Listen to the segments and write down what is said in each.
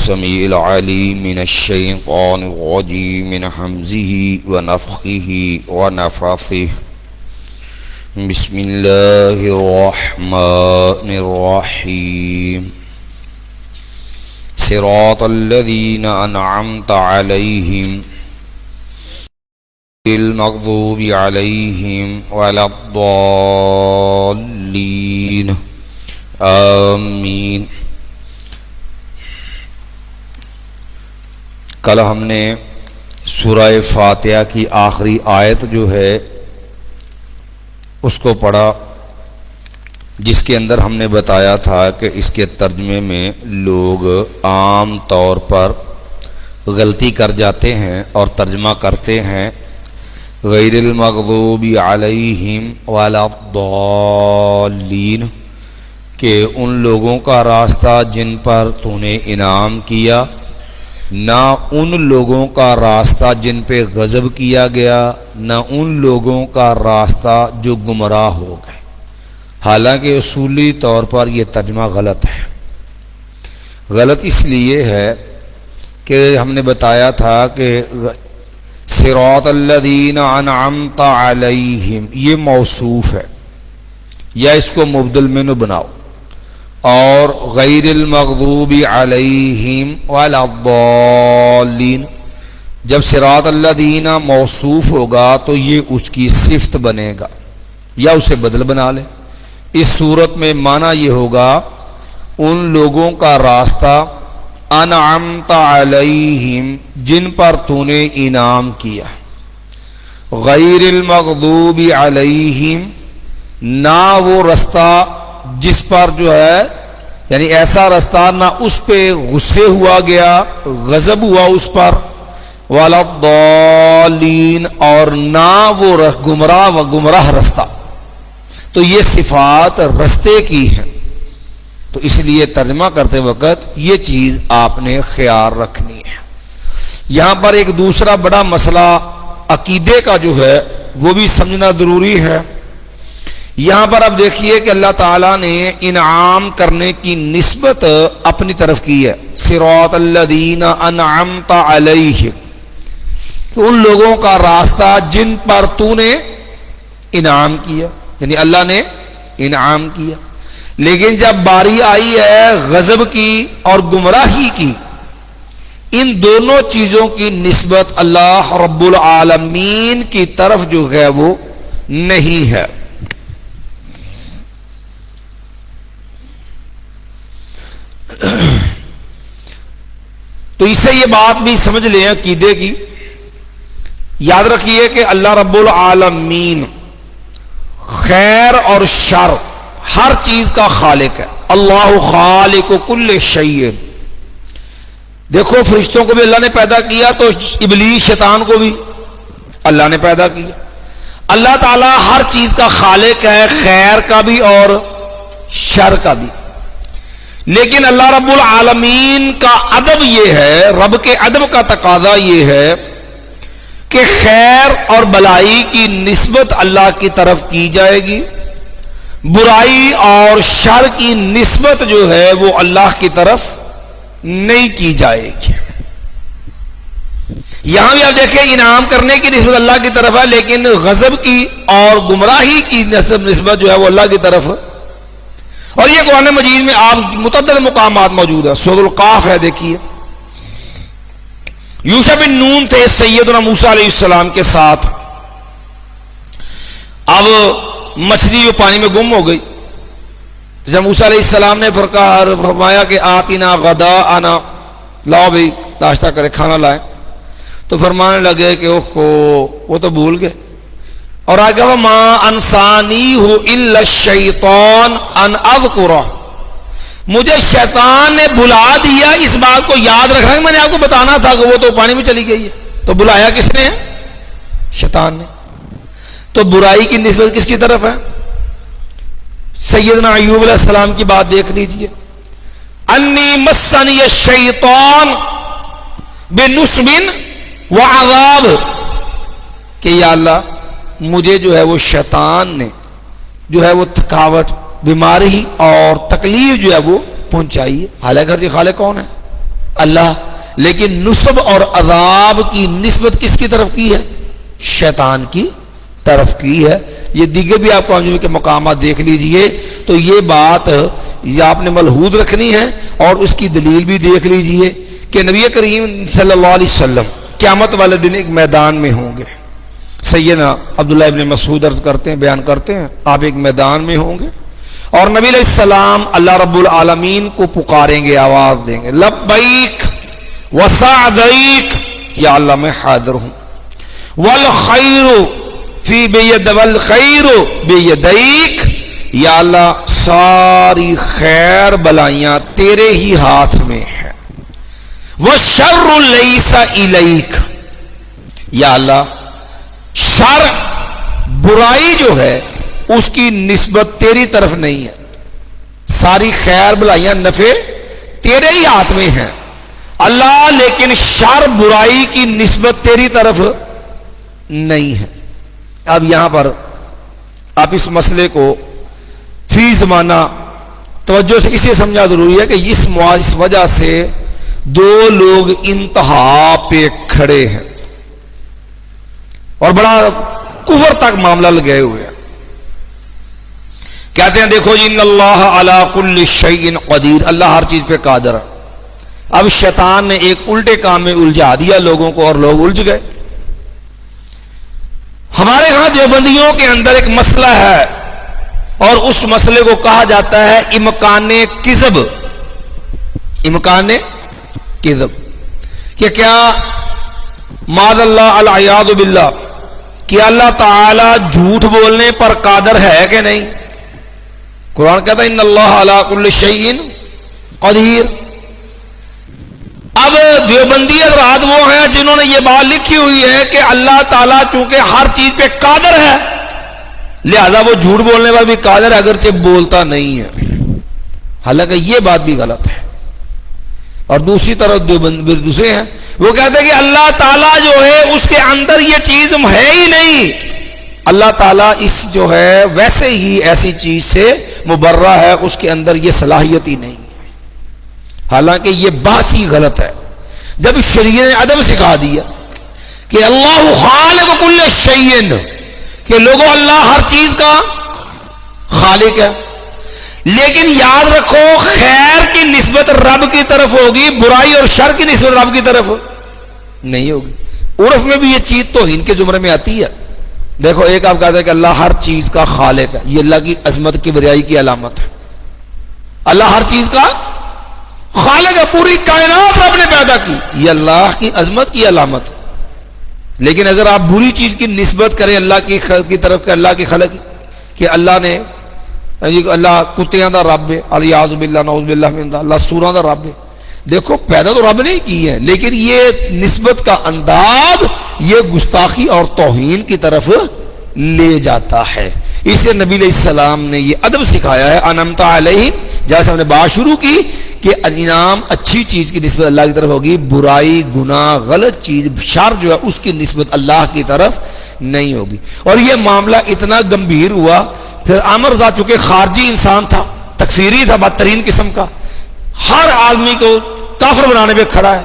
السميع العليم من الشيطان الرجيم من همزه ونفخه ونفثه بسم الله الرحمن الرحيم صراط الذين أنعمت عليهم المغضوب عليهم ولا الضالين آمین۔ کل ہم نے سورہ فاتحہ کی آخری آیت جو ہے اس کو پڑھا، جس کے اندر ہم نے بتایا تھا کہ اس کے ترجمے میں لوگ عام طور پر غلطی کر جاتے ہیں اور ترجمہ کرتے ہیں غیر المغضوب علیہم ولا الضالین، کہ ان لوگوں کا راستہ جن پر تو نے انعام کیا، نہ ان لوگوں کا راستہ جن پہ غضب کیا گیا، نہ ان لوگوں کا راستہ جو گمراہ ہو گئے۔ حالانکہ اصولی طور پر یہ ترجمہ غلط ہے۔ غلط اس لیے ہے کہ ہم نے بتایا تھا کہ صراط الذین انعمت علیہم یہ موصوف ہے، یا اس کو مبدل منہ بناؤ، اور غیر المغضوب علیہم ولا الضالین، جب صراط الذین موصوف ہوگا تو یہ اس کی صفت بنے گا، یا اسے بدل بنا لے۔ اس صورت میں معنی یہ ہوگا ان لوگوں کا راستہ انعمت علیہم جن پر تو نے انعام کیا، غیر المغضوب علیہم نہ وہ رستہ جس پر جو ہے یعنی ایسا رستہ نہ اس پہ غصے ہوا گیا، غضب ہوا اس پر، ولا الضالین اور نہ وہ گمراہ رستہ۔ تو یہ صفات رستے کی ہیں، تو اس لیے ترجمہ کرتے وقت یہ چیز آپ نے خیال رکھنی ہے۔ یہاں پر ایک دوسرا بڑا مسئلہ عقیدے کا جو ہے وہ بھی سمجھنا ضروری ہے۔ یہاں پر اب دیکھیے کہ اللہ تعالیٰ نے انعام کرنے کی نسبت اپنی طرف کی ہے، صراط الذین انعمت علیہم، کہ ان لوگوں کا راستہ جن پر تو نے انعام کیا، یعنی اللہ نے انعام کیا۔ لیکن جب باری آئی ہے غضب کی اور گمراہی کی، ان دونوں چیزوں کی نسبت اللہ رب العالمین کی طرف جو ہے وہ نہیں ہے۔ تو اس سے یہ بات بھی سمجھ لیں عقیدے کی، یاد رکھیے کہ اللہ رب العالمین خیر اور شر ہر چیز کا خالق ہے۔ اللہ خالق کل شیء۔ دیکھو فرشتوں کو بھی اللہ نے پیدا کیا، تو ابلیس شیطان کو بھی اللہ نے پیدا کیا۔ اللہ تعالیٰ ہر چیز کا خالق ہے، خیر کا بھی اور شر کا بھی۔ لیکن اللہ رب العالمین کا ادب یہ ہے، رب کے ادب کا تقاضا یہ ہے کہ خیر اور بلائی کی نسبت اللہ کی طرف کی جائے گی، برائی اور شر کی نسبت جو ہے وہ اللہ کی طرف نہیں کی جائے گی۔ یہاں بھی آپ دیکھیں انعام کرنے کی نسبت اللہ کی طرف ہے، لیکن غضب کی اور گمراہی کی نسبت جو ہے وہ اللہ کی طرف ہے۔ اور یہ قرآن مجید میں آپ متعدد مقامات موجود ہیں۔ سورۃ القاف ہے، دیکھیے یوشع بن نون تھے سیدنا موسیٰ علیہ السلام کے ساتھ، اب مچھلی جو پانی میں گم ہو گئی، جب موسیٰ علیہ السلام نے فرمایا کہ آتنا غداءنا، لاؤ بھائی ناشتہ کرے، کھانا لائیں، تو فرمانے لگے کہ وہ تو بھول گئے، اور آگے وما انسانیہ الا الشیطان ان اذکرہ، مجھے شیطان نے بلا دیا اس بات کو یاد رکھنا کہ میں نے آپ کو بتانا تھا کہ وہ تو پانی میں چلی گئی ہے۔ تو بلایا کس نے؟ شیطان نے۔ تو برائی کی نسبت کس کی طرف ہے؟ سیدنا ایوب علیہ السلام کی بات دیکھ لیجئے، انی مسنی الشیطان بنصب وعذاب، کہ یا اللہ مجھے جو ہے وہ شیطان نے جو ہے وہ تھکاوٹ، بیماری اور تکلیف جو ہے وہ پہنچائی ہے۔ حالانکہ ہر چیز خالق کون ہے؟ اللہ، لیکن نصب اور عذاب کی نسبت کس کی طرف کی ہے؟ شیطان کی طرف کی ہے۔ یہ دیگر بھی آپ کو کے مقامات دیکھ لیجئے تو یہ بات یہ آپ نے ملحوظ رکھنی ہے، اور اس کی دلیل بھی دیکھ لیجئے کہ نبی کریم صلی اللہ علیہ وسلم قیامت والے دن ایک میدان میں ہوں گے۔ سیدنا عبداللہ ابن مسعود عرض کرتے ہیں، بیان کرتے ہیں، آپ ایک میدان میں ہوں گے اور نبی علیہ السلام اللہ رب العالمین کو پکاریں گے، آواز دیں گے، لبیک وسعدیک، یا اللہ میں حاضر ہوں، والخیر فی بید والخیر بیدیک، یا اللہ ساری خیر بلائیاں تیرے ہی ہاتھ میں ہیں، والشر لیس الیک، یا اللہ شر برائی جو ہے اس کی نسبت تیری طرف نہیں ہے، ساری خیر بلائیاں نفع تیرے ہی ہاتھ میں ہیں اللہ، لیکن شر برائی کی نسبت تیری طرف نہیں ہے۔ اب یہاں پر آپ اس مسئلے کو فی زمانہ توجہ سے اسے سمجھا ضروری ہے کہ اس وجہ سے دو لوگ انتہا پہ کھڑے ہیں اور بڑا کفر تک معاملہ لگے ہوئے ہیں۔ کہتے ہیں دیکھو جی ان اللہ علی کل شیء قدیر، اللہ ہر چیز پہ قادر ہے۔ اب شیطان نے ایک الٹے کام میں الجھا دیا لوگوں کو اور لوگ الجھ گئے۔ ہمارے ہاں دیوبندیوں کے اندر ایک مسئلہ ہے اور اس مسئلے کو کہا جاتا ہے امکان کذب، امکان کذب، کہ کیا معاذ اللہ العیاذ باللہ کہ اللہ تعالی جھوٹ بولنے پر قادر ہے کہ نہیں؟ قرآن کہتا ہے ان اللہ علی کل شیء قدیر۔ اب دیوبندی حضرات وہ ہیں جنہوں نے یہ بات لکھی ہوئی ہے کہ اللہ تعالیٰ چونکہ ہر چیز پہ قادر ہے لہذا وہ جھوٹ بولنے پر بھی قادر ہے اگرچہ بولتا نہیں ہے، حالانکہ یہ بات بھی غلط ہے۔ اور دوسری طرف دوسرے ہیں وہ کہتے ہیں کہ اللہ تعالیٰ جو ہے اس کے اندر یہ چیز ہے ہی نہیں، اللہ تعالیٰ اس جو ہے ویسے ہی ایسی چیز سے مبرہ ہے، اس کے اندر یہ صلاحیت ہی نہیں، حالانکہ یہ بات ہی غلط ہے۔ جب شریعت نے ادب سکھا دیا کہ اللہ خالق کل شیء، کہ لوگوں اللہ ہر چیز کا خالق ہے، لیکن یاد رکھو خیر کی نسبت رب کی طرف ہوگی، برائی اور شر کی نسبت رب کی طرف نہیں ہوگی۔ عرف میں بھی یہ چیز توہین کے زمرے میں آتی ہے۔ دیکھو ایک آپ کہتے ہیں کہ اللہ ہر چیز کا خالق ہے، یہ اللہ کی عظمت کی بریائی کی علامت ہے۔ اللہ ہر چیز کا خالق ہے، پوری کائنات رب نے پیدا کی، یہ اللہ کی عظمت کی علامت ہے۔ لیکن اگر آپ بری چیز کی نسبت کریں اللہ کی طرف کہ اللہ کی خلق کہ اللہ نے اللہ کتیاں دا رب ہے، الیاذ باللہ نعوذ باللہ من ذالک، اللہ سوراں دا رب ہے، دیکھو پیدا تو رب نے کی ہے، لیکن یہ نسبت کا انداز یہ گستاخی اور توہین کی طرف لے جاتا ہے۔ اس لیے نبی علیہ السلام نے یہ ادب سکھایا ہے، انعمت علیہم، جیسے ہم نے بات شروع کی کہ انعام اچھی چیز کی نسبت اللہ کی طرف ہوگی، برائی گناہ غلط چیز شر جو ہے اس کی نسبت اللہ کی طرف نہیں ہوگی۔ اور یہ معاملہ اتنا گمبھیر ہوا، پھر عامر ذا چونکہ خارجی انسان تھا، تکفیری تھا بدترین قسم کا، ہر آدمی کو کافر بنانے پہ کھڑا ہے،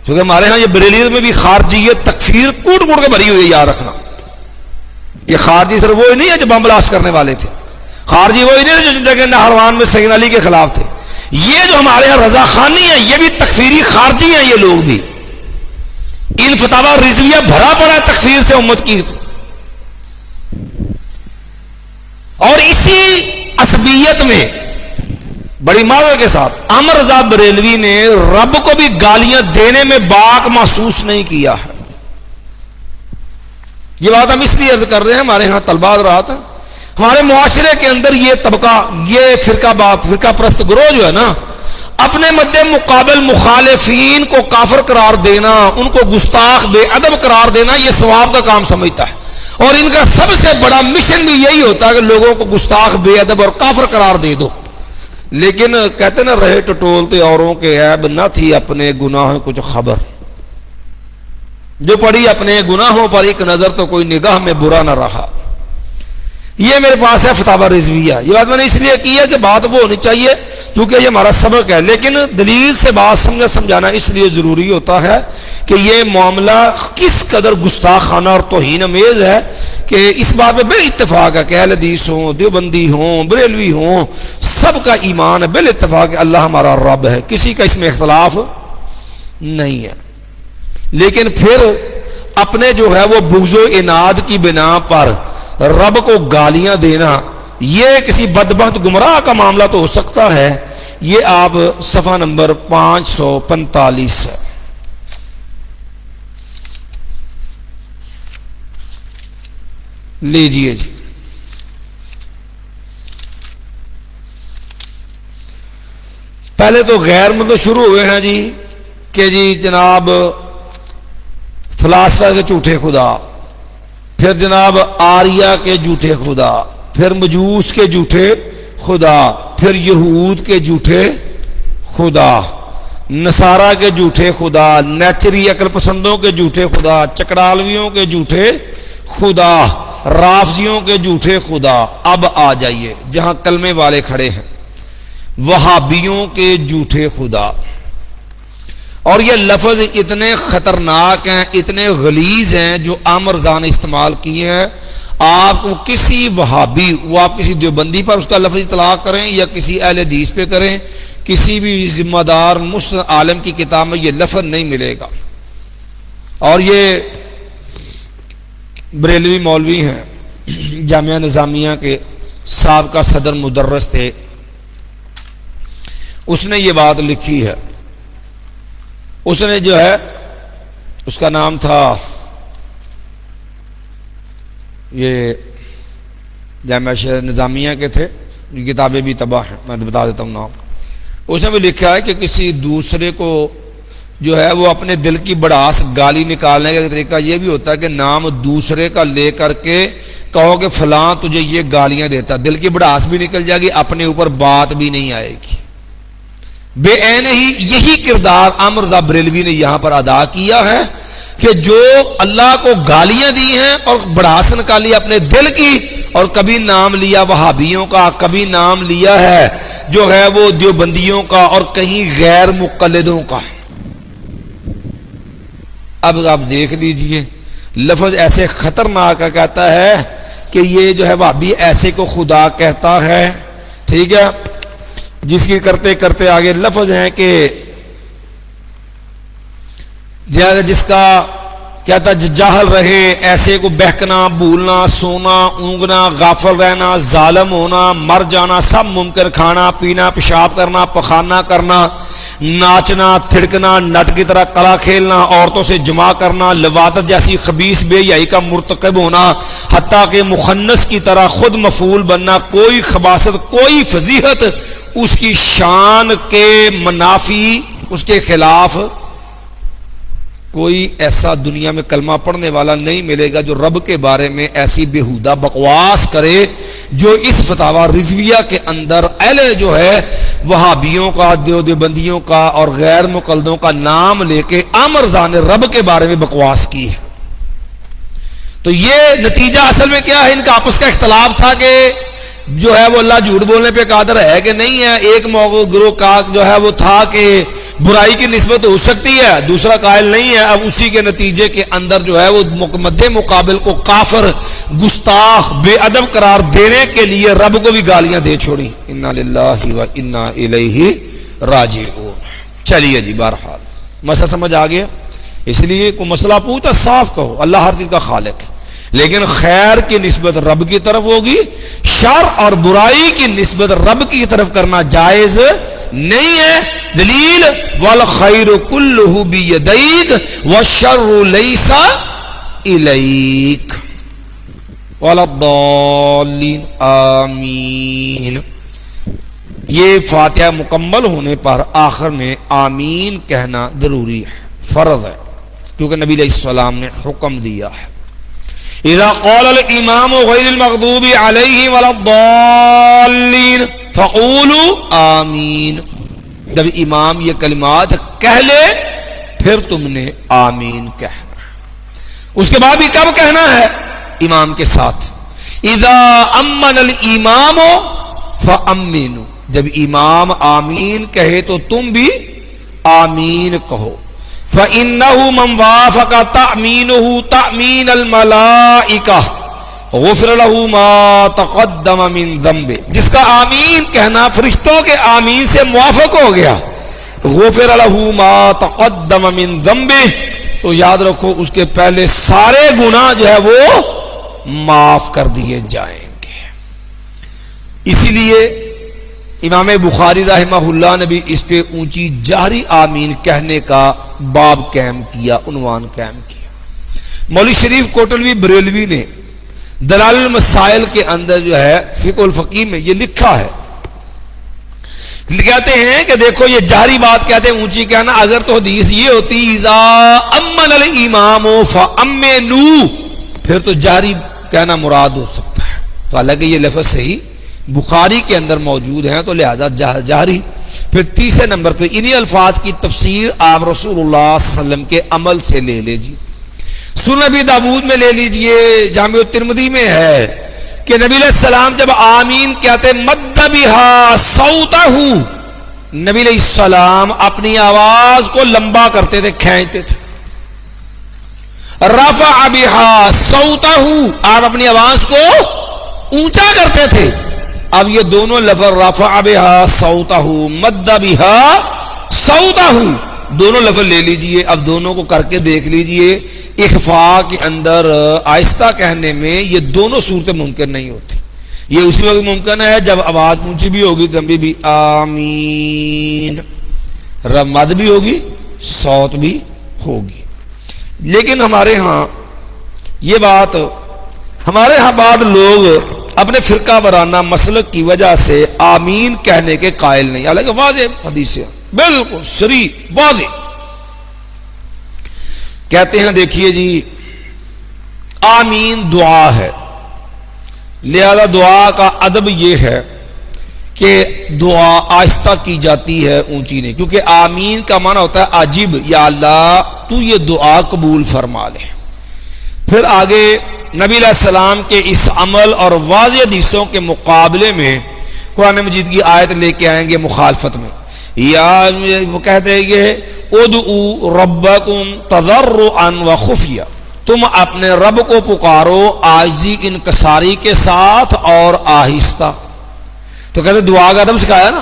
کیونکہ ہمارے ہاں یہ بریلیت میں بھی خارجیت تکفیر کوٹ کوٹ کے بھری ہوئی ہے، یاد رکھنا۔ یہ خارجی صرف وہی نہیں ہے جو بم بلاسٹ کرنے والے تھے، خارجی وہی نہیں ہے جو جگہ نہروان میں سید علی کے خلاف تھے، یہ جو ہمارے یہاں رضا خانی ہے یہ بھی تکفیری خارجی ہیں، یہ لوگ بھی ان فتاوی رضویہ بھرا پڑا ہے تکفیر سے امت کی۔ اور اسی عصبیت میں بڑی معذرت کے ساتھ احمد رضا بریلوی نے رب کو بھی گالیاں دینے میں باک محسوس نہیں کیا ہے۔ یہ بات ہم اس لیے عرض کر رہے ہیں، ہمارے ہاں طلباء رات ہیں، ہمارے معاشرے کے اندر یہ طبقہ، یہ فرقہ پرست گروہ جو ہے نا، اپنے مد مقابل مخالفین کو کافر قرار دینا، ان کو گستاخ بے ادب قرار دینا، یہ ثواب کا کام سمجھتا ہے، اور ان کا سب سے بڑا مشن بھی یہی ہوتا ہے کہ لوگوں کو گستاخ بے ادب اور کافر قرار دے دو۔ لیکن کہتے نا رہے ٹٹولتے اوروں کے عیب نہ تھی اپنے گناہوں کچھ خبر، جو پڑی اپنے گناہوں پر ایک نظر تو کوئی نگاہ میں برا نہ رہا۔ یہ میرے پاس ہے فتاوی رضویہ، یہ بات میں نے اس لیے کی ہے کہ بات وہ ہونی چاہیے کیونکہ یہ ہمارا سبق ہے، لیکن دلیل سے بات سمجھانا اس لیے ضروری ہوتا ہے کہ یہ معاملہ کس قدر گستاخانہ اور توہین امیز ہے کہ اس بات میں بال اتفاق ہے کہ اہل حدیث ہوں، دیوبندی ہوں، بریلوی ہوں، سب کا ایمان ہے بال اتفاق کہ اللہ ہمارا رب ہے، کسی کا اس میں اختلاف نہیں ہے۔ لیکن پھر اپنے جو ہے وہ بغض و عناد کی بنا پر رب کو گالیاں دینا، یہ کسی بدبخت گمراہ کا معاملہ تو ہو سکتا ہے۔ یہ آپ صفحہ نمبر 545 ہے۔ لیجئے جی، پہلے تو غیر مطلب شروع ہوئے ہیں جی کہ جی جناب فلاسفہ کے جھوٹے خدا، پھر جناب آریہ کے جھوٹے خدا، پھر مجوس کے جھوٹے خدا، پھر یہود کے جھوٹے خدا، نصارہ کے جھوٹے خدا، نیچری عقل پسندوں کے جھوٹے خدا، چکڑالویوں کے جھوٹے خدا، رافضیوں کے جھوٹے خدا۔ اب آ جائیے جہاں کلمے والے کھڑے ہیں، وہابیوں کے جھوٹے خدا۔ اور یہ لفظ اتنے خطرناک ہیں، اتنے غلیظ ہیں جو عامرزا نے استعمال کیے ہیں۔ آپ کو کسی وہابی، وہ آپ کسی دیوبندی پر اس کا لفظ اطلاق کریں یا کسی اہل حدیث پہ کریں، کسی بھی ذمہ دار مسلم عالم کی کتاب میں یہ لفظ نہیں ملے گا۔ اور یہ بریلوی مولوی ہیں، جامعہ نظامیہ کے سابقہ صدر مدرس تھے، اس نے یہ بات لکھی ہے۔ اس نے جو ہے اس کا نام تھا، یہ جامعہ نظامیہ کے تھے، یہ کتابیں بھی تباہ ہیں، میں بتا دیتا ہوں نام۔ اس نے بھی لکھا ہے کہ کسی دوسرے کو جو ہے وہ اپنے دل کی بڑاس گالی نکالنے کا طریقہ یہ بھی ہوتا ہے کہ نام دوسرے کا لے کر کے کہو کہ فلاں تجھے یہ گالیاں دیتا، دل کی بڑاس بھی نکل جائے گی، اپنے اوپر بات بھی نہیں آئے گی۔ بے عین ہی یہی کردار عامرزا بریلوی نے یہاں پر ادا کیا ہے کہ جو اللہ کو گالیاں دی ہیں اور بڑاس نکالی اپنے دل کی، اور کبھی نام لیا وہابیوں کا، کبھی نام لیا ہے جو ہے وہ دیوبندیوں کا، اور کہیں غیر مقلدوں کا۔ اب آپ دیکھ لیجئے لفظ ایسے خطرناک کہتا ہے کہ یہ جو ہے وہابی ایسے کو خدا کہتا ہے، ٹھیک ہے، جس کی کرتے کرتے آگے لفظ ہیں کہ جس کا کہتا جاہل رہے، ایسے کو بہکنا، بھولنا، سونا، اونگنا، غافل رہنا، ظالم ہونا، مر جانا، سب ممکن، کھانا پینا، پیشاب کرنا، پخانا کرنا، ناچنا، تھڑکنا، نٹ کی طرح کلا کھیلنا، عورتوں سے جمع کرنا، لواطت جیسی خبیث بے حیائی کا مرتکب ہونا، حتیٰ کہ مخنث کی طرح خود مفعول بننا، کوئی خباثت، کوئی فضیحت اس کی شان کے منافی، اس کے خلاف کوئی ایسا دنیا میں کلمہ پڑھنے والا نہیں ملے گا جو رب کے بارے میں ایسی بےہودہ بکواس کرے جو اس فتاوی رضویہ کے اندر اہل جو ہے وہابیوں کا، دیوبندیوں کا اور غیر مقلدوں کا نام لے کے عامرزا نے رب کے بارے میں بکواس کی ہے۔ تو یہ نتیجہ اصل میں کیا ہے؟ ان کا آپس کا اختلاف تھا کہ جو ہے وہ اللہ جھوٹ بولنے پہ قادر ہے کہ نہیں ہے۔ ایک گروہ کا جو ہے وہ تھا کہ برائی کی نسبت ہو سکتی ہے، دوسرا قائل نہیں ہے۔ اب اسی کے نتیجے کے اندر جو ہے وہ مد مقابل کو کافر، گستاخ، بے ادب قرار دینے کے لیے رب کو بھی گالیاں دے چھوڑی۔ انا للہ و انا الیہ راجعون۔ چلیے جی، بہرحال مسئلہ سمجھ آ گیا۔ اس لیے کوئی مسئلہ پوچھتا صاف کہو، اللہ ہر چیز کا خالق ہے، لیکن خیر کی نسبت رب کی طرف ہوگی، شر اور برائی کی نسبت رب کی طرف کرنا جائز نہیں ہے۔ دلیل والخیر کلہ بیدیک والشر لیس الیک ولا الضالین آمین۔ یہ فاتحہ مکمل ہونے پر آخر میں آمین کہنا ضروری ہے، فرض ہے، کیونکہ نبی علیہ السلام نے حکم دیا ہے اذا قال الامام غیر المغضوب علیہ ولا الضالین فقولوا آمین۔ جب امام یہ کلمات کہہ لے پھر تم نے آمین کہنا۔ اس کے بعد بھی کب کہنا ہے؟ امام کے ساتھ۔ اذا امن الامام فامنوا، جب امام آمین کہے تو تم بھی آمین کہو. فَإِنَّهُ مَنْ وَافَقَ تَأْمِينُهُ تَأْمِينَ الْمَلَائِكَةِ غُفِرَ لَهُ مَا تَقَدَّمَ مِنْ ذَنْبِهِ. جس کا آمین کہنا فرشتوں کے آمین سے موافق ہو گیا، غُفِرَ لَهُ مَا تَقَدَّمَ مِنْ ذَنْبِهِ، تو یاد رکھو اس کے پہلے سارے گناہ جو ہے وہ معاف کر دیے جائیں گے. اسی لیے امام بخاری رحمہ اللہ نے بھی اس پہ اونچی جہری آمین کہنے کا باب قائم کیا، عنوان قائم کیا. مولوی شریف کوٹلوی بریلوی نے دلائل المسائل کے اندر جو ہے فقہ الفقیہ میں یہ لکھا ہے، کہتے ہیں کہ دیکھو یہ جہری بات کہتے ہیں اونچی کہنا، اگر تو حدیث یہ ہوتی اذا امن الامام فامنوا، پھر تو جہری کہنا مراد ہو سکتا ہے. تو حالانکہ یہ لفظ صحیح بخاری کے اندر موجود ہیں تو لہذا جہری. پھر تیسرے نمبر پہ انہی الفاظ کی تفسیر آپ رسول اللہ صلی اللہ علیہ وسلم کے عمل سے لے لیجیے. سنن ابی داؤد میں لے لیجئے، جامع الترمذی میں ہے کہ نبی علیہ السلام جب آمین کہتے مد بہا صوتہ، نبی علیہ السلام اپنی آواز کو لمبا کرتے تھے، کھینچتے تھے. رفع بہا صوتہ، آپ اپنی آواز کو اونچا کرتے تھے. اب یہ دونوں لفظ رفع بہا صوتہ مد بہا صوتہ دونوں لفظ لے لیجئے. اب دونوں کو کر کے دیکھ لیجئے. اخفاء کے اندر آہستہ کہنے میں یہ دونوں صورتیں ممکن نہیں ہوتی. یہ اسی وقت ممکن ہے جب آواز اونچی بھی ہوگی لمبی بھی آمین، مد بھی ہوگی صوت بھی ہوگی. لیکن ہمارے ہاں یہ بات، ہمارے ہاں بعض لوگ اپنے فرقہ وارانہ مسلک کی وجہ سے آمین کہنے کے قائل نہیں، حالانکہ واضح حدیث ہے، بالکل صریح واضح کہتے ہیں. دیکھیے جی آمین دعا ہے، لہذا دعا کا ادب یہ ہے کہ دعا آہستہ کی جاتی ہے، اونچی نہیں، کیونکہ آمین کا معنی ہوتا ہے عجیب، یا اللہ تو یہ دعا قبول فرما لے. پھر آگے نبی علیہ السلام کے اس عمل اور واضح حدیثوں کے مقابلے میں قرآن مجید کی آیت لے کے آئیں گے مخالفت میں. یا وہ کہتے ہیں کہ ادعوا ربکم تضرعا وخفیا، تم اپنے رب کو پکارو عاجزی انکساری کے ساتھ اور آہستہ. تو کہتے ہیں دعا کا ادب سکھایا نا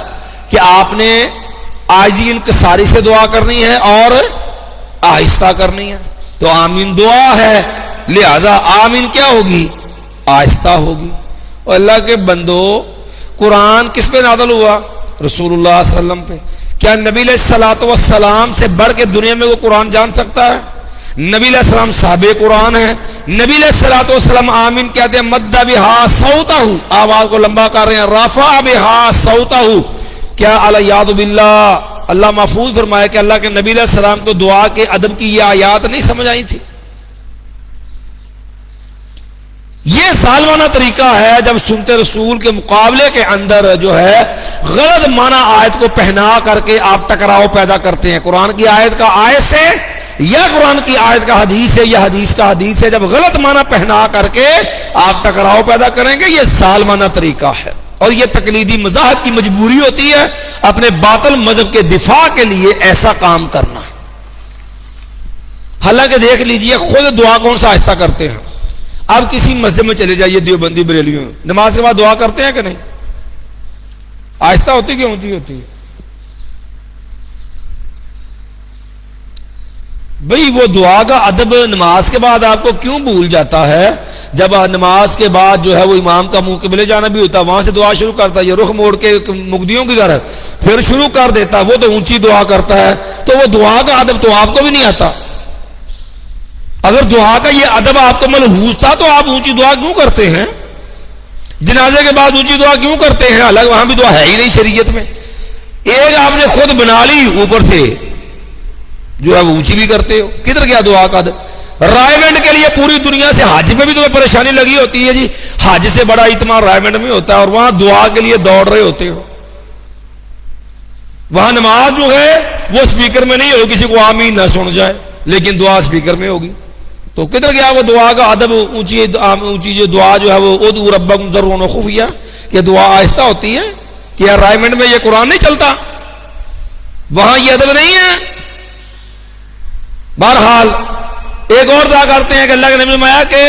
کہ آپ نے عاجزی انکساری سے دعا کرنی ہے اور آہستہ کرنی ہے. تو آمین دعا ہے، لہذا آمین کیا ہوگی؟ آہستہ ہوگی. اور اللہ کے بندو، قرآن کس پہ نازل ہوا؟ رسول اللہ صلی اللہ علیہ وسلم پہ. کیا نبی علیہ الصلوۃ والسلام سے بڑھ کے دنیا میں وہ قرآن جان سکتا ہے؟ نبی علیہ السلام صاحب قرآن ہے. نبی علیہ الصلوۃ والسلام آمین کہتے ہیں مد بہا صوتہ، آواز کو لمبا کر رہے ہیں. رفع بہا صوتہ، کیا الیاذ باللہ اللہ محفوظ فرمایا کہ اللہ کے نبی علیہ السلام کو دعا کے ادب کی یہ آیات نہیں سمجھ آئی تھی؟ یہ ظالمانہ طریقہ ہے جب سنتے رسول کے مقابلے کے اندر جو ہے غلط معنی آیت کو پہنا کر کے آپ ٹکراؤ پیدا کرتے ہیں. قرآن کی آیت کا آیت سے، یا قرآن کی آیت کا حدیث ہے، یا حدیث کا حدیث ہے، جب غلط معنی پہنا کر کے آپ ٹکراؤ پیدا کریں گے، یہ ظالمانہ طریقہ ہے. اور یہ تقلیدی مذاہب کی مجبوری ہوتی ہے اپنے باطل مذہب کے دفاع کے لیے ایسا کام کرنا. حالانکہ دیکھ لیجئے خود دعا کون سا آہستہ کرتے ہیں. اب کسی مسجد میں چلے جائیے دیوبندی بریلیوں میں، نماز کے بعد دعا کرتے ہیں کہ نہیں؟ آہستہ ہوتی کہ اونچی ہوتی ہے؟ بھئی وہ دعا کا ادب نماز کے بعد آپ کو کیوں بھول جاتا ہے؟ جب نماز کے بعد جو ہے وہ امام کا منہ قبلے جانا بھی ہوتا ہے، وہاں سے دعا شروع کرتا ہے، یہ رخ موڑ کے مقدیوں کی طرف پھر شروع کر دیتا ہے، وہ تو اونچی دعا کرتا ہے. تو وہ دعا کا ادب تو آپ کو بھی نہیں آتا. اگر دعا کا یہ ادب آپ کو ملحوظ تھا تو آپ اونچی دعا کیوں کرتے ہیں؟ جنازے کے بعد اونچی دعا کیوں کرتے ہیں؟ حالانکہ وہاں بھی دعا ہے ہی نہیں شریعت میں. ایک آپ نے خود بنا لی، اوپر سے جو ہے وہ اونچی بھی کرتے ہو. کدھر گیا دعا کا ادب؟ رائے منڈ کے لیے پوری دنیا سے حج پہ بھی تمہیں پریشانی لگی ہوتی ہے جی، حج سے بڑا اہتمام رائے منڈ میں ہوتا ہے، اور وہاں دعا کے لیے دوڑ رہے ہوتے ہو. وہاں نماز جو ہے وہ سپیکر میں نہیں ہوگی، کسی کو آمین نہ سن جائے، لیکن دعا سپیکر میں ہوگی. تو کدھر گیا وہ دعا کا ادب؟ اونچی جو دعا جو ہے وہ ادعوا ربکم تضرعا وخفیا، کہ دعا آہستہ ہوتی ہے کیا رائمنڈ میں یہ قرآن نہیں چلتا؟ وہاں یہ ادب نہیں ہے؟ بہرحال ایک اور دعا کرتے ہیں کہ اللہ کے نبی نے فرمایا کہ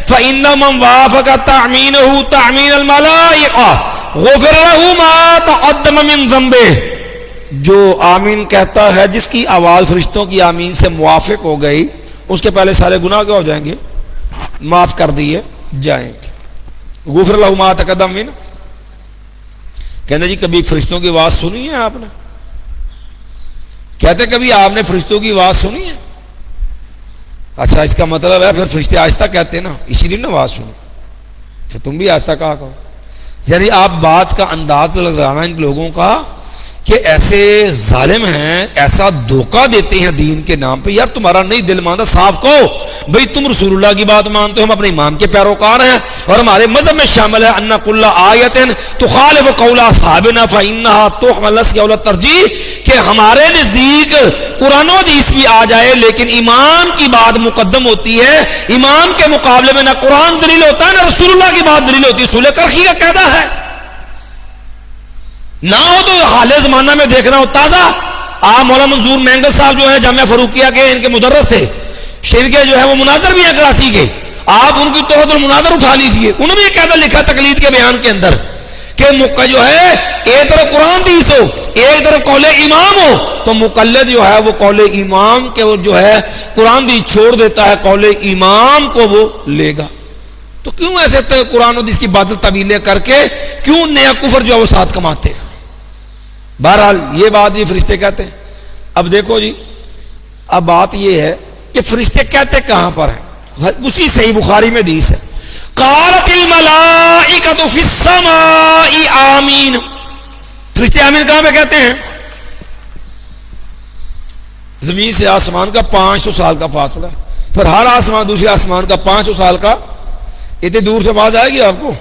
فَإِنَّ مَنْ وَافَقَ تَعْمِينُهُ تَعْمِينَ الْمَلَائِكَةِ غُفِرَ لَهُ مَا تَقَدَّمَ مِنْ ذَنبِهِ، جو آمین کہتا ہے جس کی آواز فرشتوں کی آمین سے موافق ہو گئی، اس کے پہلے سارے گناہ کیا ہو جائیں گے؟ معاف کر دیے جائیں گے۔ غفر لہ ما تقدم من، کہتے جی کبھی فرشتوں کی آواز سنی ہے آپ نے؟ کہتے کبھی آپ نے فرشتوں کی آواز سنی ہے؟ اچھا اس کا مطلب ہے پھر فرشتے آہستہ کہتے ہیں نا، اسی لیے نا آواز سنو، پھر تم بھی آہستہ کہا کرو۔ یعنی آپ بات کا انداز لگانا ان لوگوں کا کہ ایسے ظالم ہیں، ایسا دھوکہ دیتے ہیں دین کے نام پہ۔ یار تمہارا نہیں دل مانتا، صاف کہو بھئی تم رسول اللہ کی بات مانتے ہو، ہم اپنے امام کے پیروکار ہیں اور ہمارے مذہب میں شامل ہے ان کل آیت تخالف قول اصحابنا فانها تحمل قول الترجیح، کہ ہمارے نزدیک قرآن و حدیث بھی آ جائے لیکن امام کی بات مقدم ہوتی ہے، امام کے مقابلے میں نہ قرآن دلیل ہوتا ہے نہ رسول اللہ کی بات دلیل ہوتی ہے۔ اصول کرخی کا قاعدہ ہے، نہ ہو تو حال زمانہ میں دیکھنا ہو تازہ۔ آپ مولانا منظور مینگل صاحب جو ہے جامعہ فاروقیہ کے، ان کے مدرس تھے، شیر کے جو ہے وہ مناظر بھی ہیں کراچی کے، آپ ان کی تحفۃ المناظر اٹھا لیجیے، انہوں نے یہ قاعدہ لکھا تقلید کے بیان کے اندر کہ جو ہے ایک طرف قرآن حدیث ہو ایک طرف قول امام ہو تو مقلد جو ہے وہ قول امام کے جو ہے قرآن حدیث چھوڑ دیتا ہے، قول امام کو وہ لے گا۔ تو کیوں ایسے قرآن حدیث کی بادل طویلیں کر کے کیوں نیا کفر جو ہے وہ ساتھ کماتے ہیں؟ بہرحال یہ بات یہ فرشتے کہتے ہیں۔ اب دیکھو جی، اب بات یہ ہے کہ فرشتے کہتے کہاں پر ہیں؟ اسی صحیح بخاری میں حدیث ہے، قالت الملائکۃ فی السماء آمین۔ فرشتے آمین کہاں پہ کہتے ہیں؟ زمین سے آسمان کا 500 سال کا فاصلہ ہے، پھر ہر آسمان دوسرے آسمان کا 500 سال کا، اتنی دور سے آواز آئے گی آپ کو؟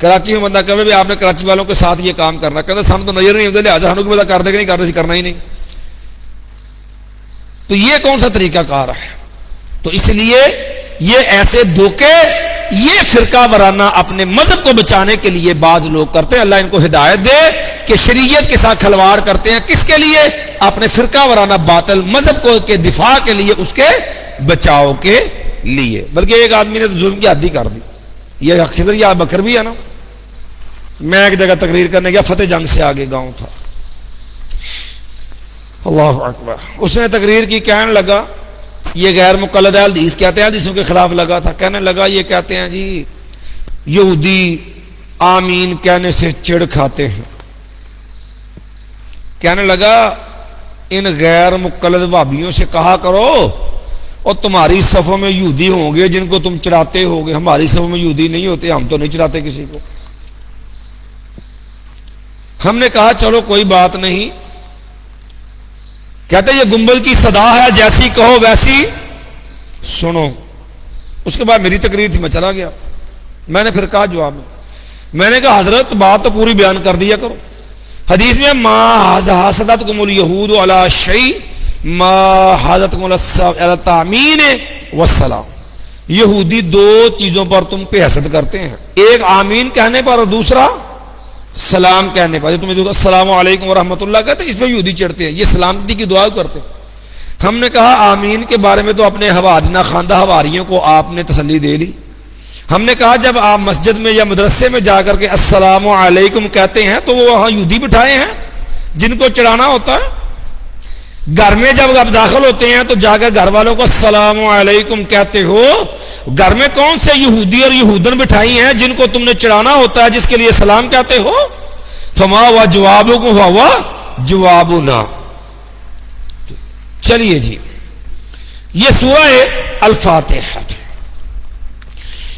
کراچی میں بندہ کبھی بھی آپ نے کراچی والوں کے ساتھ یہ کام کرنا، کہتا سام تو نظر نہیں ہوتے لہٰذا ہم کو پتا کر دے کہ نہیں کرتے، کرنا ہی نہیں۔ تو یہ کون سا طریقہ کار ہے؟ تو اس لیے یہ ایسے دھوکے یہ فرقہ وارانہ اپنے مذہب کو بچانے کے لیے بعض لوگ کرتے ہیں، اللہ ان کو ہدایت دے کہ شریعت کے ساتھ کھلواڑ کرتے ہیں، کس کے لیے؟ اپنے فرقہ وارانہ باطل مذہب کو کے دفاع کے لیے، اس کے بچاؤ کے لیے۔ بلکہ ایک آدمی نے ظلم کی حد ہی کر دی، یہ خضر یا بکر بھی ہے نا، میں ایک جگہ تقریر کرنے گیا، فتح جنگ سے آگے گاؤں تھا، اللہ اکبر، اس نے تقریر کی، کہنے لگا یہ غیر مقلد حدیث کہتے ہیں، حدیثوں کے خلاف لگا تھا، کہنے لگا یہ کہتے ہیں جی یہودی آمین کہنے سے چڑ کھاتے ہیں، کہنے لگا ان غیر مقلد وہابیوں سے کہا کرو اور تمہاری صفوں میں یہودی ہوں گے جن کو تم چڑھاتے ہوگے، ہماری صفوں میں یہودی نہیں ہوتے، ہم تو نہیں چڑھاتے کسی کو۔ ہم نے کہا چلو کوئی بات نہیں، کہتے یہ گنبد کی صدا ہے، جیسی کہو ویسی سنو۔ اس کے بعد میری تقریر تھی، میں چلا گیا۔ میں نے پھر کہا جواب میں نے کہا حضرت بات تو پوری بیان کر دیا کرو، حدیث میں ما حسدتکم الیہود علی شیء ما حسدتکم علی التامین والسلام، یہودی دو چیزوں پر تم پہ حسد کرتے ہیں، ایک آمین کہنے پر اور دوسرا سلام کہنے پر۔ تمہیں دیکھو السلام علیکم ورحمۃ اللہ کہتے ہیں، اس میں یہودی چڑھتے ہیں، یہ سلامتی کی دعا کرتے ہیں۔ ہم نے کہا آمین کے بارے میں تو اپنے حوارینہ خواندہ حواریوں کو آپ نے تسلی دے لی۔ ہم نے کہا جب آپ مسجد میں یا مدرسے میں جا کر کے السلام علیکم کہتے ہیں تو وہ وہاں یہودی بٹھائے ہیں جن کو چڑھانا ہوتا ہے۔ گھر میں جب آپ داخل ہوتے ہیں تو جا کر گھر والوں کو السلام علیکم کہتے ہو، گھر میں کون سے یہودی اور یہودن بٹھائی ہیں جن کو تم نے چڑھانا ہوتا ہے، جس کے لیے سلام کہتے ہو؟ فما و جوابکم ہوا جوابنا۔ چلیے جی، یہ سورہ الفاتحہ،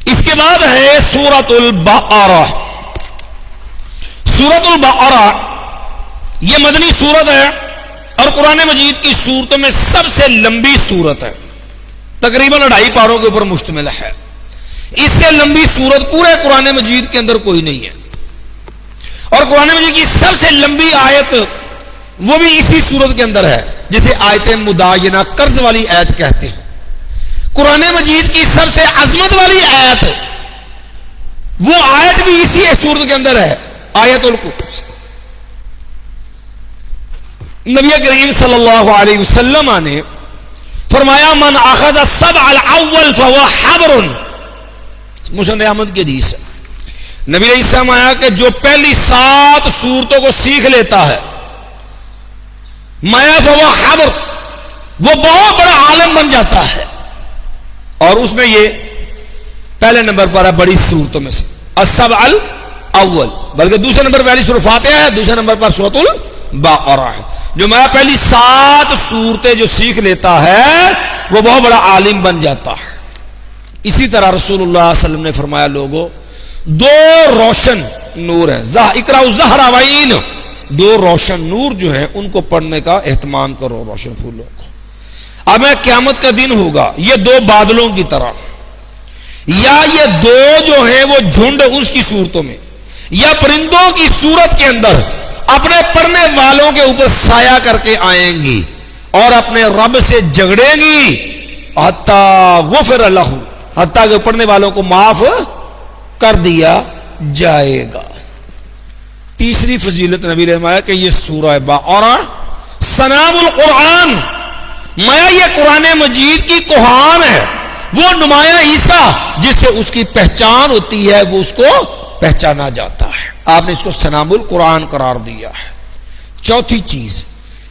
اس کے بعد ہے سورۃ البقرہ۔ سورۃ البقرہ یہ مدنی سورت ہے اور قرآن مجید کی سورتوں میں سب سے لمبی سورت ہے، تقریباً 2.5 پاروں کے اوپر مشتمل ہے۔ اس سے لمبی سورت پورے قرآن مجید کے اندر کوئی نہیں ہے، اور قرآن مجید کی سب سے لمبی آیت وہ بھی اسی سورت کے اندر ہے، جسے آیت مداینہ، قرض والی آیت کہتے ہیں۔ قرآن مجید کی سب سے عظمت والی آیت وہ آیت بھی اسی ایک سورت کے اندر ہے، آیت الکرسی۔ نبی کریم صلی اللہ علیہ وسلم نے فرمایا من اخذ السبع الاول فهو حبر، مسند احمد کی حدیث ہے۔ نبی علیہ السلام آیا کہ جو پہلی 7 سورتوں کو سیکھ لیتا ہے، مایا فهو حبر، وہ بہت بڑا عالم بن جاتا ہے۔ اور اس میں یہ پہلے نمبر پر ہے بڑی سورتوں میں سے السبع الاول، بلکہ دوسرے نمبر پہلی سورۃ فاتحہ ہے، دوسرے نمبر پر سورۃ البقرہ ہے۔ جو میں پہلی 7 سورتیں جو سیکھ لیتا ہے وہ بہت بڑا عالم بن جاتا ہے۔ اسی طرح رسول اللہ صلی اللہ علیہ وسلم نے فرمایا لوگوں 2 روشن نور ہیں، اقرأ الزہراوین، 2 روشن نور جو ہیں ان کو پڑھنے کا اہتمام کرو، روشن پھولوں کو۔ اب قیامت کا دن ہوگا یہ 2 بادلوں کی طرح، یا یہ 2 جو ہیں وہ جھنڈ اس کی صورتوں میں یا پرندوں کی صورت کے اندر اپنے پڑھنے والوں کے اوپر سایہ کر کے آئیں گی اور اپنے رب سے جھگڑیں گی حتیٰ غفر لہ، حتیٰ کہ پڑھنے والوں کو معاف کر دیا جائے گا۔ تیسری فضیلت نبی نے فرمایا کہ یہ سورہ بقرہ سنام القرآن، میں یہ قرآن مجید کی کوہان ہے، وہ نمایاں حصہ جس سے اس کی پہچان ہوتی ہے، وہ اس کو پہچانا جاتا ہے۔ آپ نے اس کو سنام القرآن قرار دیا ہے۔ چوتھی چیز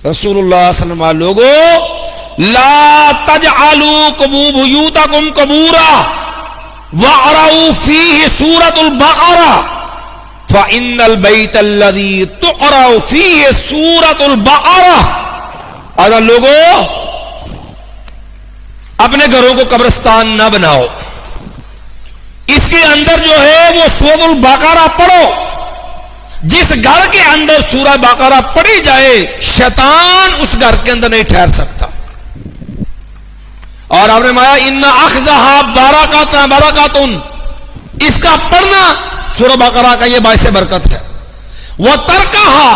رسول اللہ صلی اللہ علیہ وسلم لوگوں لا تجعلوا بیوتکم قبورا واقرؤوا فیہ سورۃ البقرہ فإن البیت الذی تقرأ فیہ سورۃ البقرہ، اور لوگوں اپنے گھروں کو قبرستان نہ بناؤ، اس کے اندر جو ہے وہ سورۃ البقرہ پڑھو۔ جس گھر کے اندر سورہ بقرہ پڑھی جائے شیطان اس گھر کے اندر نہیں ٹھہر سکتا۔ اور آپ نے مایا ان اخذها برکاتن، اس کا پڑھنا سورہ بقرہ کا یہ باعث برکت ہے۔ وترکها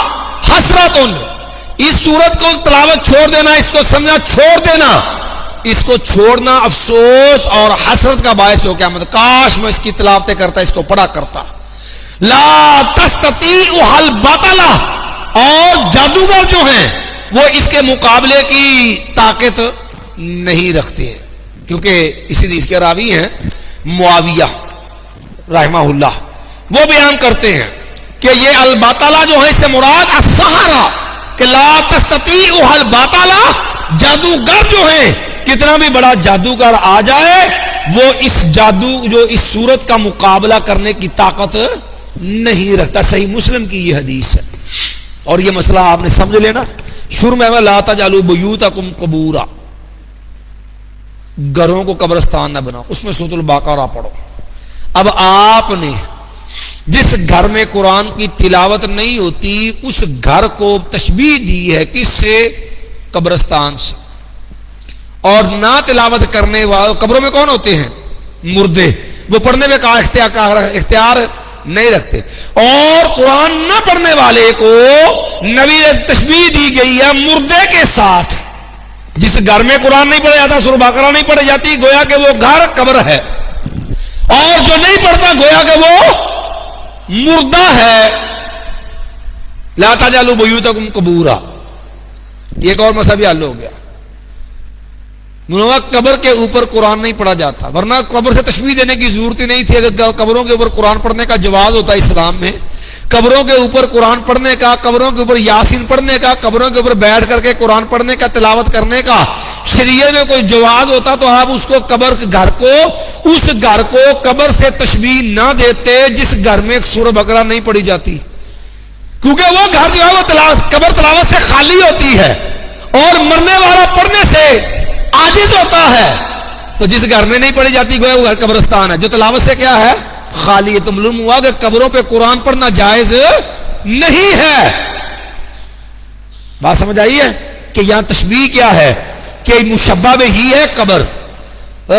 حسرتن، اس سورت کو تلاوت چھوڑ دینا، اس کو سمجھنا چھوڑ دینا، اس کو چھوڑنا افسوس اور حسرت کا باعث ہو، قیامت کاش میں اس کی تلاوتیں کرتا، اس کو پڑھا کرتا۔ لا تستطيعها البطلہ، اور جادوگر جو ہیں وہ اس کے مقابلے کی طاقت نہیں رکھتے ہیں، کیونکہ اسی حدیث کے راوی ہیں معاویہ رحمہ اللہ، وہ بیان کرتے ہیں کہ یہ الباطلہ جو ہے اس سے مراد السحرہ، کہ لا تستطيعها البطلہ، جادوگر جو ہیں کتنا بھی بڑا جادوگر آ جائے وہ اس جادو جو اس صورت کا مقابلہ کرنے کی طاقت نہیں رکھتا۔ صحیح مسلم کی یہ حدیث ہے۔ اور یہ مسئلہ آپ نے سمجھ لینا، شروع میں لا تجعلوا بیوتکم قبورا، گھروں کو قبرستان نہ بناؤ، اس میں سورۃ البقرہ پڑھو۔ اب آپ نے جس گھر میں قرآن کی تلاوت نہیں ہوتی اس گھر کو تشبیہ دی ہے کس سے؟ قبرستان سے۔ اور نہ تلاوت کرنے والے قبروں میں کون ہوتے ہیں؟ مردے، وہ پڑھنے میں کا اختیار نہیں رکھتے۔ اور قرآن نہ پڑھنے والے کو نبی نے تشبیہ دی گئی ہے مردے کے ساتھ۔ جس گھر میں قرآن نہیں پڑھا جاتا، سورہ بقرہ نہیں پڑھی جاتی، گویا کہ وہ گھر قبر ہے، اور جو نہیں پڑھتا گویا کہ وہ مردہ ہے۔ لا تجعلوا بیوتکم قبورا، یہ ایک اور مسئلہ بھی حل ہو گیا۔ قبر کے اوپر قرآن نہیں پڑھا جاتا، ورنہ قبر سے تشبیہ دینے کی ضرورت ہی نہیں تھی۔ اگر قبروں کے اوپر قرآن پڑھنے کا جواز ہوتا ہے اسلام میں، قبروں کے اوپر قرآن پڑھنے کا، قبروں کے اوپر یاسین پڑھنے کا، قبروں کے اوپر بیٹھ کر کے قرآن پڑھنے کا، تلاوت کرنے کا شریعت میں کوئی جواز ہوتا تو آپ اس کو قبر گھر کو، اس گھر کو قبر سے تشبیہ نہ دیتے جس گھر میں سورہ بقرہ نہیں پڑھی جاتی، کیونکہ وہ گھر جو ہے وہ قبر تلاوت سے خالی ہوتی ہے اور مرنے والا پڑھنے سے عاجز ہوتا ہے۔ تو جس گھر میں نہیں پڑھی جاتی گویا وہ گھر قبرستان ہے، جو تلاوت سے کیا ہے؟ خالی ہے۔ تو معلوم ہوا کہ قبروں پہ قرآن پڑھنا جائز نہیں ہے۔ بات سمجھ آئی ہے کہ یہاں تشبیہ کیا ہے کہ مشبہ بھی ہی ہے قبر،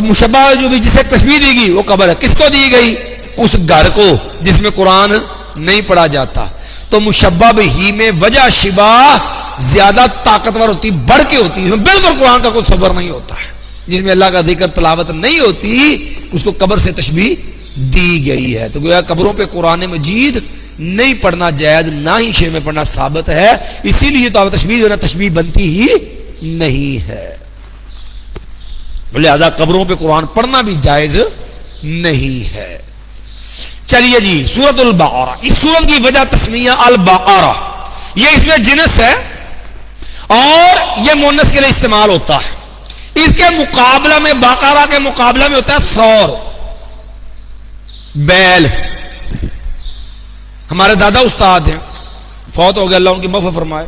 مشبہ جو بھی جسے تشبیہ دی گئی وہ قبر ہے۔ کس کو دی گئی؟ اس گھر کو جس میں قرآن نہیں پڑھا جاتا۔ تو مشبہ بھی میں وجہ شبہ زیادہ طاقتور ہوتی، بڑھ کے ہوتی ہے، بالکل قرآن کا کوئی تصور نہیں ہوتا ہے۔ جس میں اللہ کا ذکر تلاوت نہیں ہوتی اس کو قبر سے تشبیہ دی گئی ہے۔ تو گویا قبروں پہ قرآن مجید نہیں پڑھنا جائز، نہ ہی شعر میں پڑھنا ثابت ہے، اسی لیے تو تشبیہ جو ہے نا تشبیہ بنتی ہی نہیں ہے، لہذا قبروں پہ قرآن پڑھنا بھی جائز نہیں ہے۔ چلیے جی، سورۃ البقرہ، اس سورت کی وجہ تسمیہ البقرہ، یہ اس میں جنس ہے اور یہ مونس کے لیے استعمال ہوتا ہے۔ اس کے مقابلہ میں، بقرہ کے مقابلہ میں ہوتا ہے ثور، بیل۔ ہمارے دادا استاد ہیں، فوت ہو گئے، اللہ ان کی مغفرت فرمائے،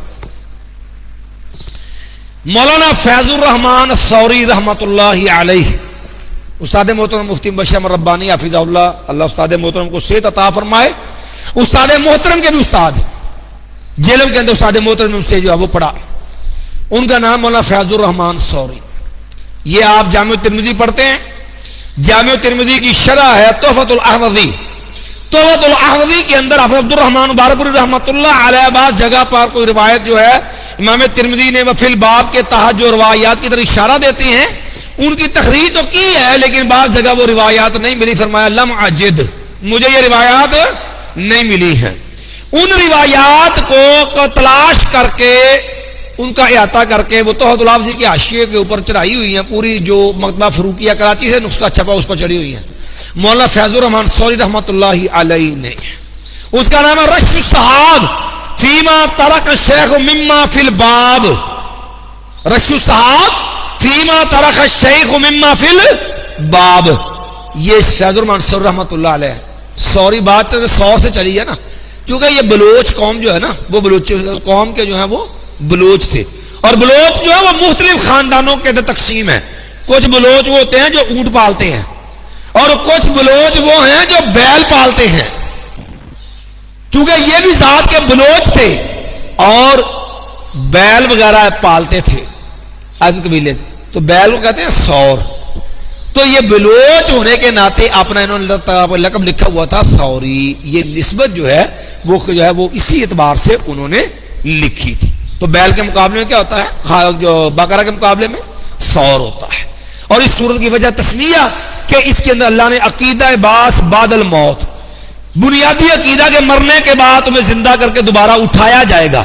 مولانا فیض الرحمان ثوری رحمۃ اللہ علیہ، استاد محترم مفتی مبشر ربانی حافظہ اللہ، اللہ استاد محترم کو صحت عطا فرمائے، استاد محترم کے بھی استاد ہیں، جیلم کے اندر استاد محترم نے ان سے جو ہے وہ پڑھا، ان کا نام مولانا فیض الرحمان ثوری۔ یہ آپ جامع ترمذی پڑھتے ہیں، جامع ترمذی کی شرح ہے تحفۃ الاحوذی، تحفۃ الاحوذی کے اندر حافظ عبد الرحمن مبارکپوری رحمۃ اللہ علیہ بعض جگہ پر کوئی روایت جو ہے امام ترمذی نے وفی الباب کے تحت جو روایات کی طرف اشارہ دیتے ہیں، ان کی تخریج تو کی ہے لیکن بعض جگہ وہ روایات نہیں ملی، فرمایا لم اجد، مجھے یہ روایات نہیں ملی ہیں۔ ان روایات کو تلاش کر کے ان کا احاطہ کر کے وہ تحفۃ الاحوذی کے حاشیے کے اوپر چڑھائی ہوئی ہیں، پوری جو مکتبہ فروقیہ کراچی سے نسخہ چھپا اس پر چڑھی ہوئی ہیں مولانا فیض الرحمان ثوری رحمۃ اللہ علیہ نے۔ اس کا نام ہے رش الصحاب فیما ترک الشیخ مما فی الباب، رش الصحاب فیما ترک الشیخ مما فی الباب، یہ فیض الرحمان ثوری رحمۃ اللہ علیہ، سوری بات سے سور سے چلی ہے نا، کیونکہ یہ بلوچ قوم جو ہے نا، وہ بلوچ قوم کے جو ہیں وہ بلوچ تھے، اور بلوچ جو ہے وہ مختلف خاندانوں کے اندر تقسیم ہے، کچھ بلوچ وہ ہوتے ہیں جو اونٹ پالتے ہیں، اور کچھ بلوچ وہ ہیں جو بیل پالتے ہیں، کیونکہ یہ بھی ذات کے بلوچ تھے اور بیل وغیرہ پالتے تھے قبیلے، تو بیل کو کہتے ہیں سور، تو یہ بلوچ ہونے کے ناطے اپنا انہوں نے لقب لکھا ہوا تھا ثوری، یہ نسبت جو ہے وہ اسی اعتبار سے انہوں نے لکھی تھی۔ تو بیل کے مقابلے میں کیا ہوتا ہے، جو بقرہ کے مقابلے میں ثور ہوتا ہے۔ اور اس سورت کی وجہ تسمیہ کہ اس کے اندر اللہ نے عقیدہ بعث بعد الموت، بنیادی عقیدہ کے مرنے کے بعد تمہیں زندہ کر کے دوبارہ اٹھایا جائے گا،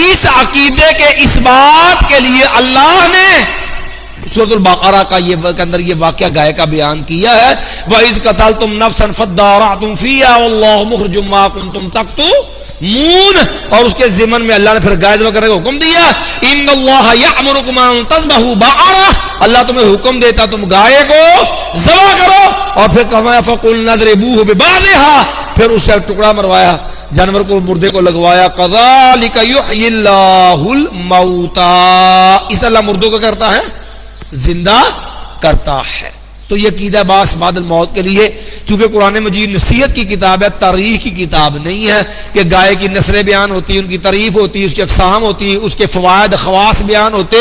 اس عقیدے کے اس بات کے لیے اللہ نے سورۃ البقرہ کا کے اندر یہ واقعہ گائے کا بیان کیا ہے، وَإِذْ قَتَلْتُمْ نَفْسًا فَادَّارَأْتُمْ فِيهَا وَاللَّهُ مُخْرِجٌ مَا كُنْتُمْ تَكْتُمُونَ، اور اس کے ضمن میں اللہ نے پھر گائے ذبح کرنے کا حکم دیا، إِنَّ اللَّهَ يَأْمُرُكُمْ أَن تَذْبَحُوا بَقَرَةً، اللہ تمہیں حکم دیتا تم گائے کو ذبح کرو، اور پھر کہا فَقُلْنَا اضْرِبُوهُ بِبَعْضِهَا، پھر اس سے ٹکڑا مروایا، جانور کو مردے کو لگوایا، كَذَلِكَ يُحْيِي اللَّهُ الْمَوْتَى، اس اللہ مردوں کو کرتا ہے زندہ کرتا ہے۔ تو یہ عقیدہ بعث بعد الموت کے لیے، کیونکہ قرآن مجید نصیحت کی کتاب ہے، تاریخ کی کتاب نہیں ہے کہ گائے کی نسلیں بیان ہوتی ہیں، ان کی تعریف ہوتی ہے، اس کی اقسام ہوتی ہیں، اس کے فوائد خواص بیان ہوتے،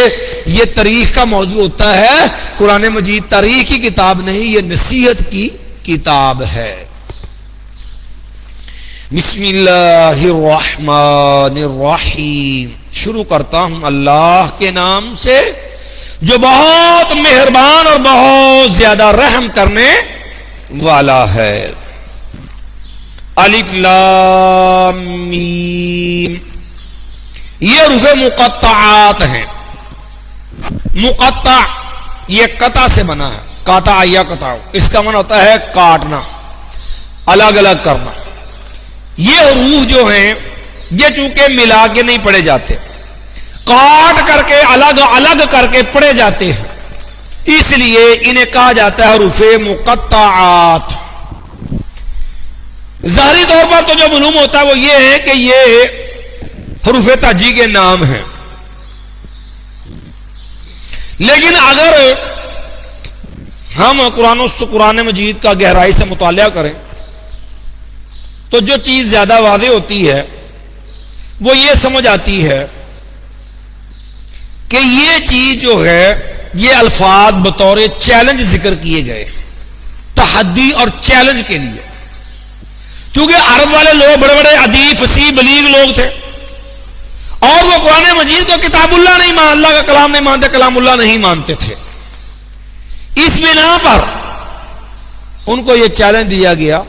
یہ تاریخ کا موضوع ہوتا ہے۔ قرآن مجید تاریخ کی کتاب نہیں، یہ نصیحت کی کتاب ہے۔ بسم اللہ الرحمن الرحیم، شروع کرتا ہوں اللہ کے نام سے جو بہت مہربان اور بہت زیادہ رحم کرنے والا ہے۔ الف لام میم، یہ حروف مقطعات ہیں۔ مقطع یہ قطع سے بنا ہے، قطع یا قطع، اس کا معنی ہوتا ہے کاٹنا، الگ الگ کرنا۔ یہ حروف جو ہیں یہ چونکہ ملا کے نہیں پڑھے جاتے، کاٹ کر کے الگ الگ کر کے پڑھے جاتے ہیں، اس لیے انہیں کہا جاتا ہے حروف مقطعات۔ ظاہری طور پر تو جو معلوم ہوتا ہے وہ یہ ہے کہ یہ حروف تہجی کے نام ہیں، لیکن اگر ہم قرآن مجید کا گہرائی سے مطالعہ کریں تو جو چیز زیادہ واضح ہوتی ہے وہ یہ سمجھ آتی ہے کہ یہ چیز جو ہے، یہ الفاظ بطور چیلنج ذکر کیے گئے، تحدی اور چیلنج کے لیے، چونکہ عرب والے لوگ بڑے بڑے ادیب فصیح بلیغ لوگ تھے، اور وہ قرآن مجید کو کتاب اللہ نہیں مان، اللہ کا کلام نہیں مانتے، کلام اللہ نہیں مانتے تھے۔ اس بنا پر ان کو یہ چیلنج دیا گیا،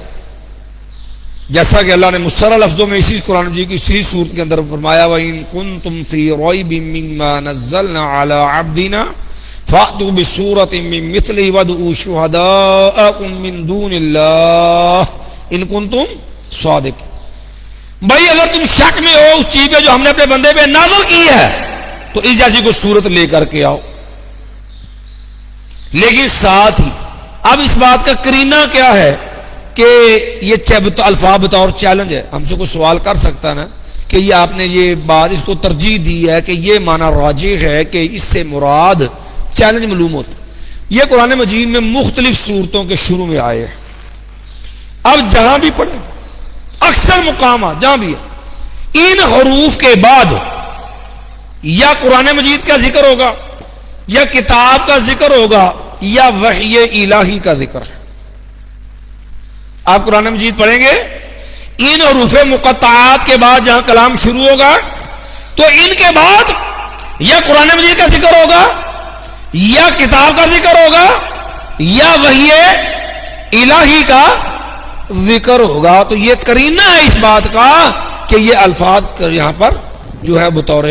جیسا کہ اللہ نے مصرح لفظوں میں اسی قرآن مجید کی اسی سورت کے اندر فرمایا وَإِن كُنتُمْ فِي رَيْبٍ مِّمَّا نَزَّلْنَا عَلَىٰ عَبْدِنَا فَأْتُوا بِسُورَةٍ مِّن مِّثْلِهِ وَادْعُوا شُهَدَاءَكُم مِّن دُونِ اللَّهِ إِن كُنتُمْ صَادِقِينَ۔ بھائی اگر تم شک میں ہو اس چیز پہ جو ہم نے اپنے بندے پہ نازل کی ہے تو اس جیسی کوئی صورت لے کر کے آؤ۔ لیکن ساتھ ہی اب اس بات کا کرینہ کیا ہے کہ یہ الفاظ بطور چیلنج ہے، ہم سے کوئی سوال کر سکتا نا کہ یہ آپ نے یہ بات اس کو ترجیح دی ہے کہ یہ معنی راجح ہے کہ اس سے مراد چیلنج معلوم ہوتا ہے۔ یہ قرآن مجید میں مختلف صورتوں کے شروع میں آئے ہیں۔ اب جہاں بھی پڑھیں اکثر مقامات جہاں بھی ہے ان حروف کے بعد یا قرآن مجید کا ذکر ہوگا یا کتاب کا ذکر ہوگا یا وحی الہی کا ذکر ہے۔ آپ قرآن مجید پڑھیں گے ان حروف مقطعات کے بعد جہاں کلام شروع ہوگا تو ان کے بعد یا قرآن مجید کا ذکر ہوگا یا کتاب کا ذکر ہوگا یا وحی الہی کا ذکر ہوگا۔ تو یہ کرینہ ہے اس بات کا کہ یہ الفاظ یہاں پر جو ہے بطور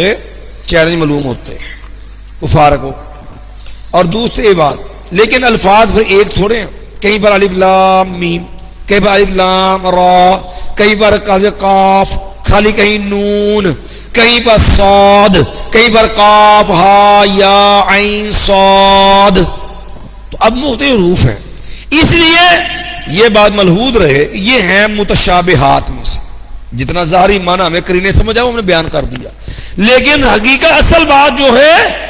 چیلنج معلوم ہوتے ہیں کفار کو۔ اور دوسری بات لیکن الفاظ پھر ایک تھوڑے ہیں، کہیں پر الف لام میم، کہیں پر الف لام را، کہیں پر قاف خالی، کہیں نون، کہیں پر صاد، کہیں پر قاف ہا یا عین صاد، تو اب مختلف حروف ہیں۔ اس لیے یہ بات ملحوظ رہے یہ ہیں متشابہات میں سے، جتنا ظاہری معنی ہمیں کرینے سمجھ آؤ ہم نے بیان کر دیا، لیکن حقیقت اصل بات جو ہے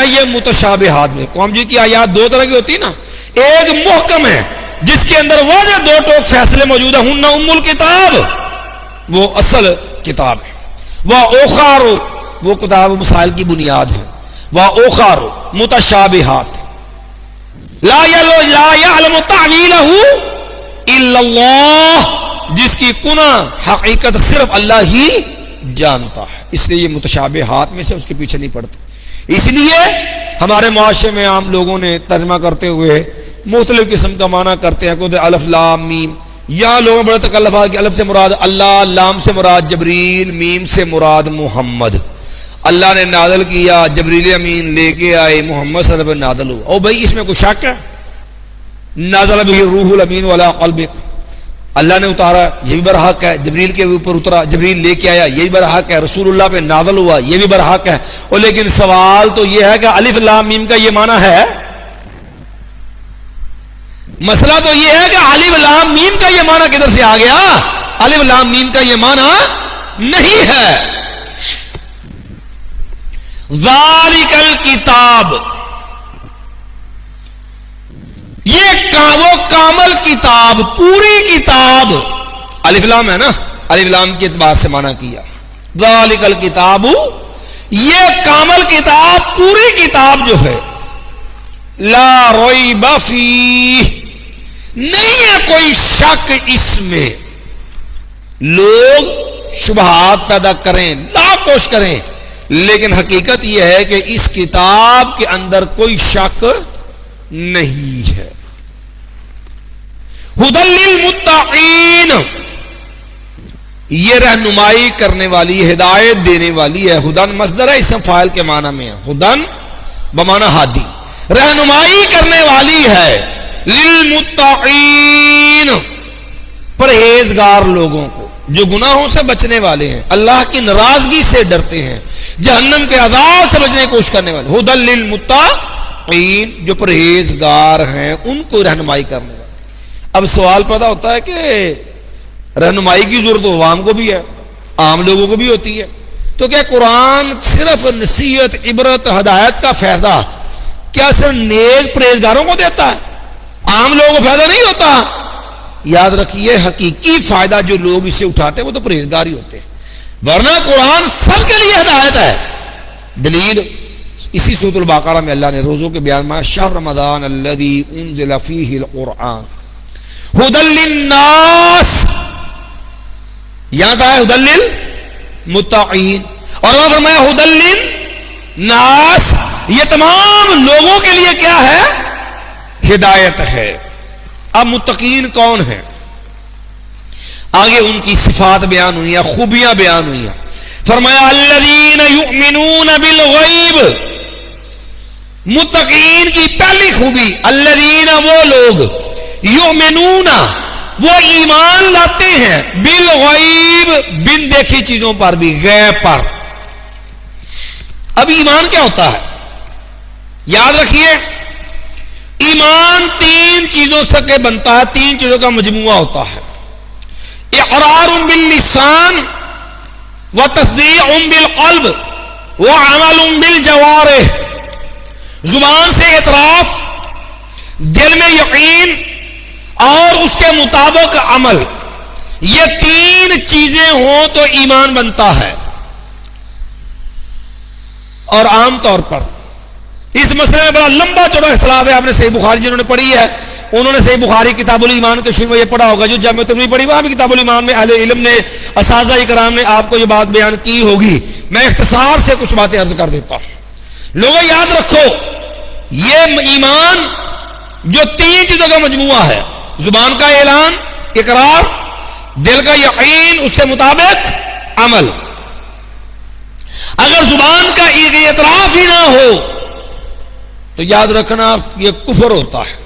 یہ متشابہات میں۔ قوم جی کی آیات دو طرح کی ہوتی ہے نا، ایک محکم ہے جس کے اندر واضح دو ٹوک فیصلے موجود ہیں، ہن ام الکتاب وہ اصل کتاب ہے، وَأُخَرُ وہ کتاب مسائل کی بنیاد ہے، وَأُخَرُ متشابہات لا يعلم تأویلہ الا اللہ جس کی کنہ حقیقت صرف اللہ ہی جانتا ہے، اس لیے یہ متشابہات میں سے اس کے پیچھے نہیں پڑتے۔ اس لیے ہمارے معاشرے میں عام لوگوں نے ترجمہ کرتے ہوئے مختلف قسم کا معنی کرتے ہیں، کوئی الف لام میم، یا لوگوں بڑے تکلفات کہ الف سے مراد اللہ، لام سے مراد جبریل، میم سے مراد محمد، اللہ نے نازل کیا، جبریل امین لے کے آئے، محمد صلی اللہ علیہ وسلم نازل ہوا۔ او بھائی اس میں کوئی شک ہے؟ نازل به الروح الامین علی قلبک، اللہ نے اتارا یہ بھی برحق ہے، جبریل کے اوپر اترا، جبریل لے کے آیا یہ بھی برحق ہے، رسول اللہ پہ نازل ہوا یہ بھی برحق ہے۔ اور لیکن سوال تو یہ ہے کہ الف لام میم کا یہ معنی ہے؟ مسئلہ تو یہ ہے کہ الف لام میم کا یہ معنی کدھر سے آ گیا؟ الف لام میم کا یہ معنی نہیں ہے۔ ذالک الکتاب یہ وہ کامل کتاب، پوری کتاب، الف لام ہے نا، الف لام کے اعتبار سے معنی کیا، ذالک الکتاب یہ کامل کتاب، پوری کتاب جو ہے، لا ریب فیہ نہیں ہے کوئی شک اس میں۔ لوگ شبہات پیدا کریں، لاکھ کوشش کریں، لیکن حقیقت یہ ہے کہ اس کتاب کے اندر کوئی شک نہیں ہے۔ ھدی للمتقین یہ رہنمائی کرنے والی، ہدایت دینے والی ہے۔ ہدن مصدر ہے، اسم فاعل کے معنی میں ہے، ہدن بمعنی ہادی، رہنمائی کرنے والی ہے، للمتقین پرہیزگار لوگوں کو جو گناہوں سے بچنے والے ہیں، اللہ کی ناراضگی سے ڈرتے ہیں، جہنم کے عذاب سے بچنے کی کوشش کرنے والے، ھدی للمتقین جو پرہیزگار ہیں ان کو رہنمائی کرنے والے۔ اب سوال پیدا ہوتا ہے کہ رہنمائی کی ضرورت عوام کو بھی ہے، عام لوگوں کو بھی ہوتی ہے، تو کیا قرآن صرف نصیحت، عبرت، ہدایت کا فائدہ کیا صرف نیک پرہیزگاروں کو دیتا ہے، عام لوگوں کو فائدہ نہیں ہوتا؟ یاد رکھیے حقیقی فائدہ جو لوگ اس سے اٹھاتے ہیں وہ تو پرہیزگار ہی ہوتے ہیں، ورنہ قرآن سب کے لیے ہدایت ہے۔ دلیل اسی سورۃ البقرہ میں اللہ نے روزوں کے بیان میں شہر رمضان الذی انزل فیہ القرآن ھدی للناس، یہاں کہا ہے ھدی للمتقین، اور وہاں فرمایا ھدی للناس، یہ تمام لوگوں کے لیے کیا ہے؟ ہدایت ہے۔ اب متقین کون ہیں؟ آگے ان کی صفات بیان ہوئی ہیں، خوبیاں بیان ہوئی ہیں. فرمایا الذین یؤمنون بالغیب. متقین کی پہلی خوبی الذین، وہ لوگ، یؤمنون، وہ ایمان لاتے ہیں، بالغیب، بن دیکھی چیزوں پر بھی، غیب پر. اب ایمان کیا ہوتا ہے؟ یاد رکھیے ایمان تین چیزوں سے کے بنتا ہے، تین چیزوں کا مجموعہ ہوتا ہے. اقرار باللسان وتصدیق بالقلب وعمل بالجوارح. زبان سے اعتراف، دل میں یقین اور اس کے مطابق عمل، یہ تین چیزیں ہوں تو ایمان بنتا ہے. اور عام طور پر اس مسئلے میں بڑا لمبا چوڑا اختلاف ہے. آپ نے صحیح بخاری جنہوں نے پڑھی ہے انہوں نے صحیح بخاری کتاب الایمان کے شروع میں یہ پڑھا ہوگا. جو جامع ترمذی پڑھی وہاں بھی کتاب الایمان میں اہل علم نے، اساتذہ کرام نے آپ کو یہ بات بیان کی ہوگی. میں اختصار سے کچھ باتیں عرض کر دیتا ہوں. لوگوں یاد رکھو یہ ایمان جو تین چیزوں کا مجموعہ ہے، زبان کا اعلان، اقرار، دل کا یقین، اس کے مطابق عمل. اگر زبان کا اعتراف ہی نہ ہو تو یاد رکھنا یہ کفر ہوتا ہے.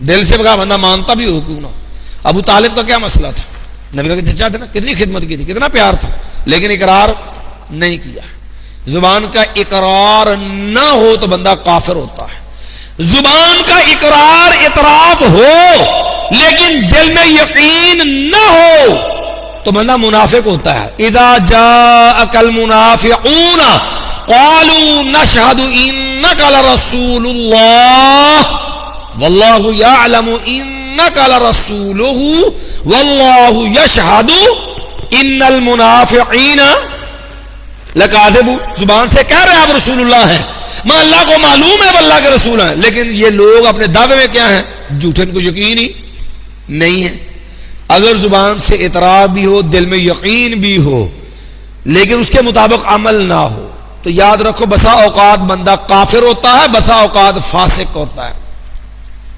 دل سے بغیر بندہ مانتا بھی ہو کیوں نہ. ابو طالب کا کیا مسئلہ تھا؟ نبی کا چچا تھا نا، کتنی خدمت کی تھی، کتنا پیار تھا، لیکن اقرار نہیں کیا. زبان کا اقرار نہ ہو تو بندہ کافر ہوتا ہے. زبان کا اقرار اعتراف ہو لیکن دل میں یقین نہ ہو تو بندہ منافق ہوتا ہے. اذا جاءک المنافقون قالوا نشهد انك لرسول الله والله يعلم انك لرسوله والله يشهد ان المنافقین لکاذبون. زبان سے کہہ رہے ہیں آپ رسول اللہ ہیں، میں اللہ کو معلوم ہے وہ اللہ کے رسول ہیں، لیکن یہ لوگ اپنے دعوے میں کیا ہیں؟ جھوٹے، ان کو یقین ہی نہیں ہے. اگر زبان سے اعتراف بھی ہو، دل میں یقین بھی ہو، لیکن اس کے مطابق عمل نہ ہو تو یاد رکھو بسا اوقات بندہ کافر ہوتا ہے، بسا اوقات فاسق ہوتا ہے.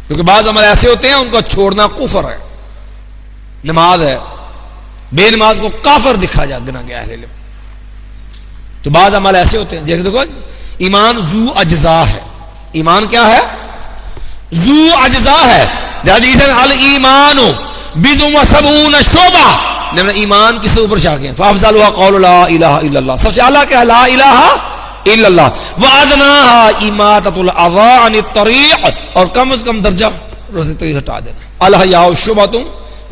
کیونکہ بعض عمل ایسے ہوتے ہیں ان کو چھوڑنا کفر ہے. نماز ہے، بے نماز کو کافر دکھا جا گنا گیا ہے. تو بعض عمل ایسے ہوتے ہیں، دیکھو ایمان ذو اجزاء ہے. ایمان کیا ہے؟ ذو اجزاء ہے. حدیث الایمان بضع وسبعون شعبہ. ایمان کس سے اوپر شاخیں؟ فافضلها قول لا الہ الا اللہ. سب سے اعلیٰ کیا ہے؟ لا الہ الا اللہ. وادناها اماطۃ الاذى عن الطریق، اور کم از کم درجہ راستے سے ہٹا دینا. الحیاء شعبۃ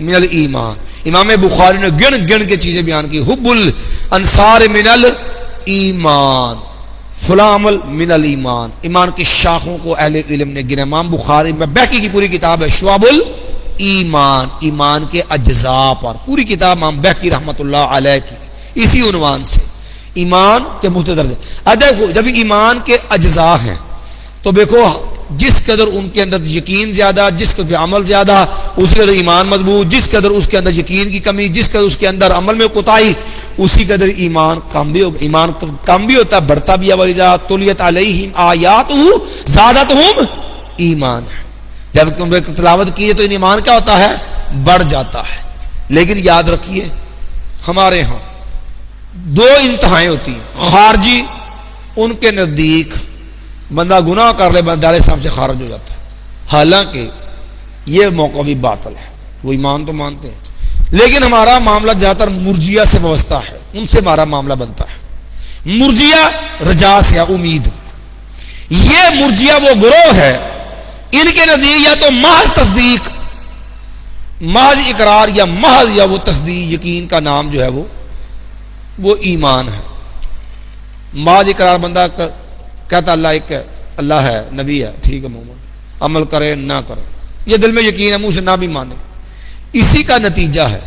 من الایمان. امام بخاری نے گن گن کے چیزیں بیان کی. حب الانصار من الایمان، فلاں عمل من الایمان. ایمان کی شاخوں کو اہل علم نے گنا. امام بخاری میں بہقی کی پوری کتاب ہے شعب الایمان، ایمان کے اجزاء پر پوری کتاب امام بہقی رحمۃ اللہ علیہ کی، اسی عنوان سے ایمان کے مختلف درجے. دیکھو جب ایمان کے اجزاء ہیں تو دیکھو جس قدر ان کے اندر یقین زیادہ، جس قدر عمل زیادہ، اس قدر ایمان مضبوط. جس قدر اس کے اندر یقین کی کمی، جس قدر اس کے اندر عمل میں کوتاہی، اسی قدر ایمان کم بھی ہوگا. ایمان کم بھی ہوتا ہے، بڑھتا بھی ہے. وَإِذَا تُلِيَتْ عَلَيْهِمْ آيَاتُهُ زَادَتْهُمْ ایمانا. جب تلاوت کیے تو ایمان کیا ہوتا ہے؟ بڑھ جاتا ہے. لیکن یاد رکھیے ہمارے ہاں دو انتہائیں ہوتی ہیں. خارجی، ان کے نزدیک بندہ گناہ کر لے بندہ اسلام سے خارج ہو جاتا ہے، حالانکہ یہ موقع بھی باطل ہے. وہ ایمان تو مانتے ہیں، لیکن ہمارا معاملہ زیادہ تر مرجیہ سے وابستہ ہے. ان سے ہمارا معاملہ بنتا ہے. مرجیہ رجا سے امید. یہ مرجیہ وہ گروہ ہے، ان کے نزدیک یا تو محض تصدیق، محض اقرار، یا محض یا وہ تصدیق یقین کا نام جو ہے وہ ایمان ہے. محض اقرار بندہ کہتا اللہ ایک ہے، اللہ ہے، نبی ہے، ٹھیک ہے، مومن، عمل کرے نہ کرے، یہ دل میں یقین ہے، منہ سے نہ بھی مانے. اسی کا نتیجہ ہے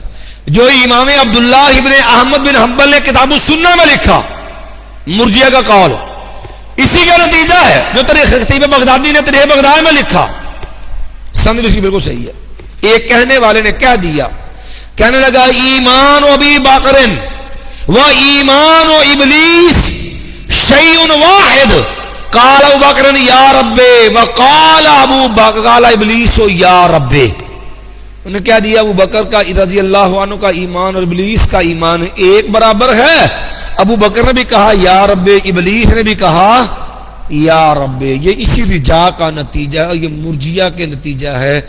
جو امام عبداللہ ابن احمد بن حنبل نے کتاب السنہ میں لکھا، مرجیہ کا قول. اسی کا نتیجہ ہے جو خطیب بغدادی نے تاریخ بغداد میں لکھا. سند اس کی بالکل صحیح ہے. ایک کہنے والے نے کہہ دیا، کہنے لگا ایمان و ابی بکر و ایمان و ابلیس شیء واحد قال ابو بکر یا رب وقال ابو بکر قال ابلیس یا رب. انہیں کیا دیا؟ ابو بکر کا رضی اللہ عنہ کا ایمان اور ابلیس کا ایمان ایک برابر ہے. ابو بکر نے بھی کہا یا رب، ابلیس نے بھی کہا یا رب. یہ اسی رجا کا نتیجہ ہے، یہ مرجیہ کے نتیجہ ہے.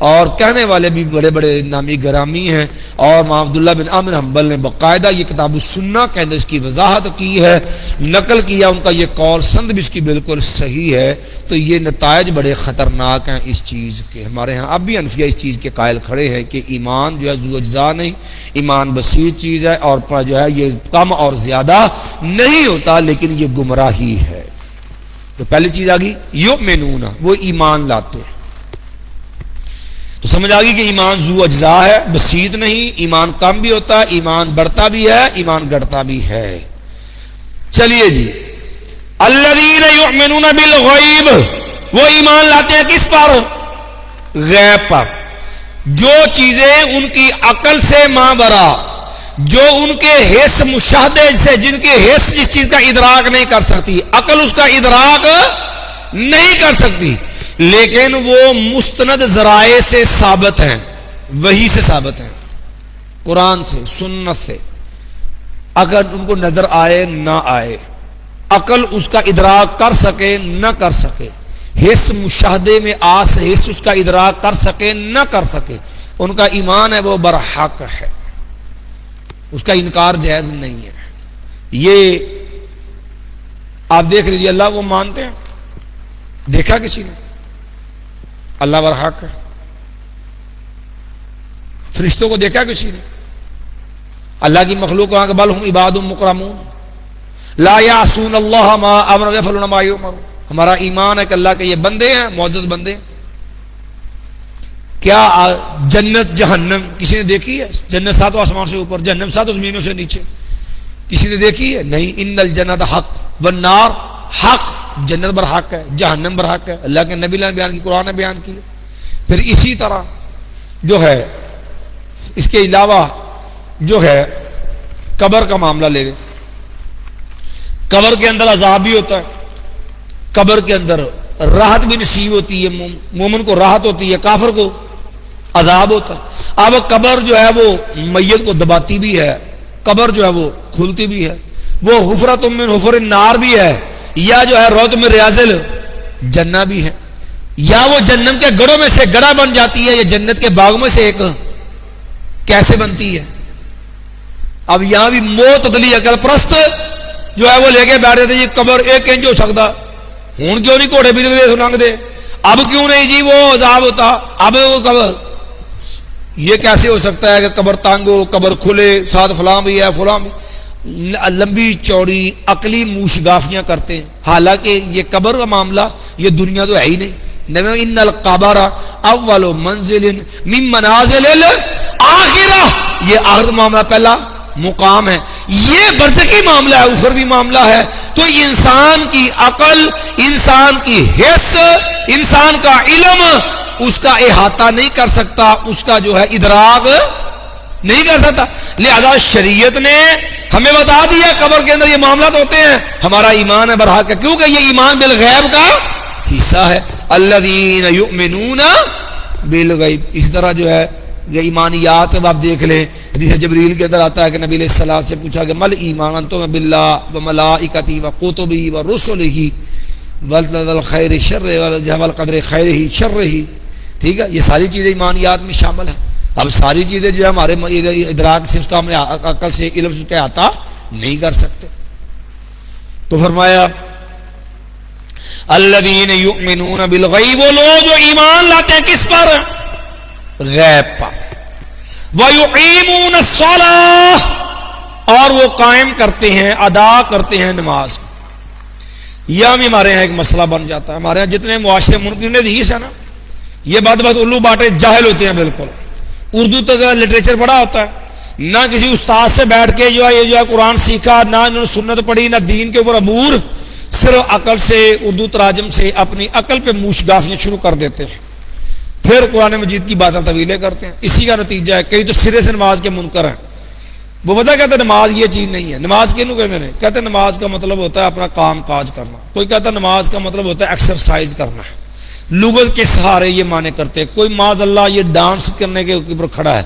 اور کہنے والے بھی بڑے بڑے نامی گرامی ہیں، اور امام عبداللہ بن عامر حنبل نے باقاعدہ یہ کتاب السنہ کے اندر اس کی وضاحت کی ہے، نقل کیا ان کا یہ قول، سند بھی اس کی بالکل صحیح ہے. تو یہ نتائج بڑے خطرناک ہیں اس چیز کے. ہمارے ہاں اب بھی حنفیہ اس چیز کے قائل کھڑے ہیں کہ ایمان جو ہے ذو اجزاء نہیں، ایمان بسیط چیز ہے، اور جو ہے یہ کم اور زیادہ نہیں ہوتا، لیکن یہ گمراہی ہے. تو پہلی چیز آ گئی یؤمنون، وہ ایمان لاتے ہیں. تو سمجھ آ گئی کہ ایمان ذو اجزاء ہے، بسیط نہیں. ایمان کم بھی ہوتا ہے، ایمان بڑھتا بھی ہے، ایمان گھٹتا بھی ہے. چلیے جی، الذین یؤمنون بالغیب، وہ ایمان لاتے ہیں کس پر؟ غیب پر. جو چیزیں ان کی عقل سے مابرا، جو ان کے حس مشاہدے سے، جن کے حس جس چیز کا ادراک نہیں کر سکتی، عقل اس کا ادراک نہیں کر سکتی، لیکن وہ مستند ذرائع سے ثابت ہیں، وحی سے ثابت ہیں، قرآن سے، سنت سے. اگر ان کو نظر آئے نہ آئے، عقل اس کا ادراک کر سکے نہ کر سکے، حس مشاہدے میں حس اس کا ادراک کر سکے نہ کر سکے، ان کا ایمان ہے وہ برحق ہے، اس کا انکار جائز نہیں ہے. یہ آپ دیکھ لیجیے، اللہ کو مانتے ہیں، دیکھا کسی نے؟ اللہ برحق ہے. فرشتوں کو دیکھا کسی نے؟ اللہ کی مخلوق کو بل ہم عباد مکرمون لا یعصون اللہ ما امر ویفعلون ما یؤمر. ہمارا ایمان ہے کہ اللہ کے یہ بندے ہیں، معزز بندے ہیں. کیا جنت جہنم کسی نے دیکھی ہے؟ جنت ساتوں آسمان سے اوپر، جہنم ساتوں زمینوں سے نیچے، کسی نے دیکھی ہے؟ نہیں. ان الجنت حق والنار حق، جنت برحق ہے، جہنم برحق ہے. اللہ کے نبی نے بیان کی، قرآن نے بیان کی. پھر اسی طرح جو ہے اس کے علاوہ جو ہے قبر کا معاملہ لے لیں. قبر کے اندر عذاب بھی ہوتا ہے، قبر کے اندر راحت بھی نصیب ہوتی ہے، مومن کو راحت ہوتی ہے، کافر کو عذاب ہوتا ہے. اب قبر جو ہے وہ میت کو دباتی بھی ہے، قبر جو ہے وہ کھلتی بھی ہے، وہ حفرۃ من حفر النار بھی ہے، یا جو ہے روضۃ من ریاض الجنہ بھی ہے، یا وہ جنم کے گڑھوں میں سے گڑھا بن جاتی ہے، یا جنت کے باغ میں سے ایک کیسے بنتی ہے. اب یہاں بھی معتدلی عقل پرست جو ہے وہ لے کے بیٹھے تھے، یہ قبر ایک انچ ہو سکتا، ہوں کیوں نہیں گھوڑے بھی لنگ دے، اب کیوں نہیں جی وہ عذاب ہوتا، اب وہ قبر یہ کیسے ہو سکتا ہے کہ قبر تانگ ہو، قبر کھلے، ساتھ فلاں بھی ہے، فلاں بھی. لمبی چوڑی عقلی موشگافیاں کرتے ہیں، حالانکہ یہ قبر کا معاملہ یہ دنیا تو ہے ہی نہیں. ان القبر اول منزل من منازل الاخرہ، یہ آخر معاملہ پہلا مقام ہے، یہ برزخی معاملہ ہے، اخروی معاملہ ہے. تو انسان کی عقل، انسان کی حس، انسان کا علم اس کا احاطہ نہیں کر سکتا، اس کا جو ہے ادراک نہیں کر سکتا. لہذا شریعت نے ہمیں بتا دیا قبر کے اندر یہ معاملات ہوتے ہیں، ہمارا ایمان ہے برحق ہے، کیونکہ یہ ایمان بالغیب کا حصہ ہے. الذین یؤمنون بالغیب. اس طرح جو ہے یہ ایمانیات اب آپ دیکھ لیں، حدیث جبریل کے اندر آتا ہے کہ نبی علیہ السلام سے پوچھا کہ مل ایمان انتم باللہ وملائکتہ وکتبہ ورسلہ والخیر شر والقدر خیرہ شرہ. ٹھیک ہے، یہ ساری چیزیں ایمانیات میں شامل ہیں. اب ساری چیزیں جو ہے ہمارے ادراک سے، اس کا ہم عقل سے، علم سے کیا آتا نہیں کر سکتے. تو فرمایا الذین یؤمنون بالغیب، وہ لوگ جو ایمان لاتے ہیں کس پر؟ غیب پر. وَيُقِيمُونَ الصَّلَاةَ، اور وہ قائم کرتے ہیں، ادا کرتے ہیں نماز. یہ بھی ہمارے یہاں ایک مسئلہ بن جاتا ہے. ہمارے یہاں جتنے معاشرے منکرین حدیث ہے نا، یہ بات الو باٹے جاہل ہوتے ہیں بالکل. اردو تک لٹریچر پڑھا ہوتا ہے، نہ کسی استاد سے بیٹھ کے جو ہے یہ جو ہے قرآن سیکھا، نہ انہوں نے سنت پڑھی، نہ دین کے اوپر عبور، صرف عقل سے، اردو تراجم سے اپنی عقل پہ موشگافیاں شروع کر دیتے ہیں، پھر قرآن مجید کی باتیں طویلیں کرتے ہیں. اسی کا نتیجہ ہے کئی تو سرے سے نماز کے منکر ہیں. وہ پتا کہتے نماز یہ چیز نہیں ہے. نماز کینوں کہتے ہیں؟ کہتے نماز کا مطلب ہوتا ہے اپنا کام کاج کرنا. کوئی کہتا ہے نماز کا مطلب ہوتا ہے ایکسرسائز کرنا. لغت کے سہارے یہ معنی کرتے ہیں. کوئی معاذ اللہ یہ ڈانس کرنے کے اوپر کھڑا ہے.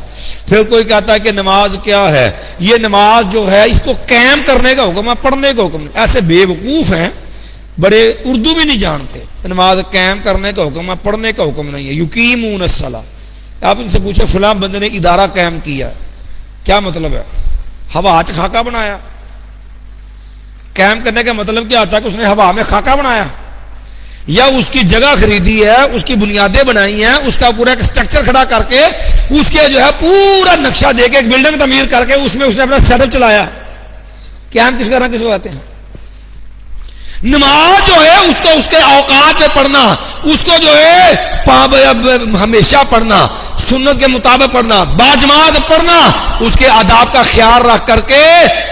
پھر کوئی کہتا ہے کہ نماز کیا ہے؟ یہ نماز جو ہے اس کو قائم کرنے کا حکم ہے, پڑھنے کا حکم نہیں. ایسے بے وقوف ہیں, بڑے اردو بھی نہیں جانتے. نماز قائم کرنے کا حکم ہے, پڑھنے کا حکم نہیں ہے. یقیمون الصلاۃ. آپ ان سے پوچھیں فلاں بندے نے ادارہ قائم کیا, کیا مطلب ہے؟ ہوا چ خاکہ بنایا. قائم کرنے کا مطلب کیا ہوتا ہے کہ اس نے ہوا میں خاکہ بنایا, یا اس کی جگہ خریدی ہے, اس کی بنیادیں بنائی ہیں, اس کا پورا ایک اسٹرکچر کھڑا کر کے اس کے جو ہے پورا نقشہ دے کے ایک بلڈنگ تعمیر کر کے اس میں اس نے اپنا سیٹ اپ چلایا. قائم کس کس کو کہتے ہیں؟ نماز جو ہے اس کو اس کے اوقات میں پڑھنا, اس کو جو ہے ہمیشہ پڑھنا, سنت کے مطابق پڑھنا, باجماعت پڑھنا, اس کے آداب کا خیال رکھ کر کے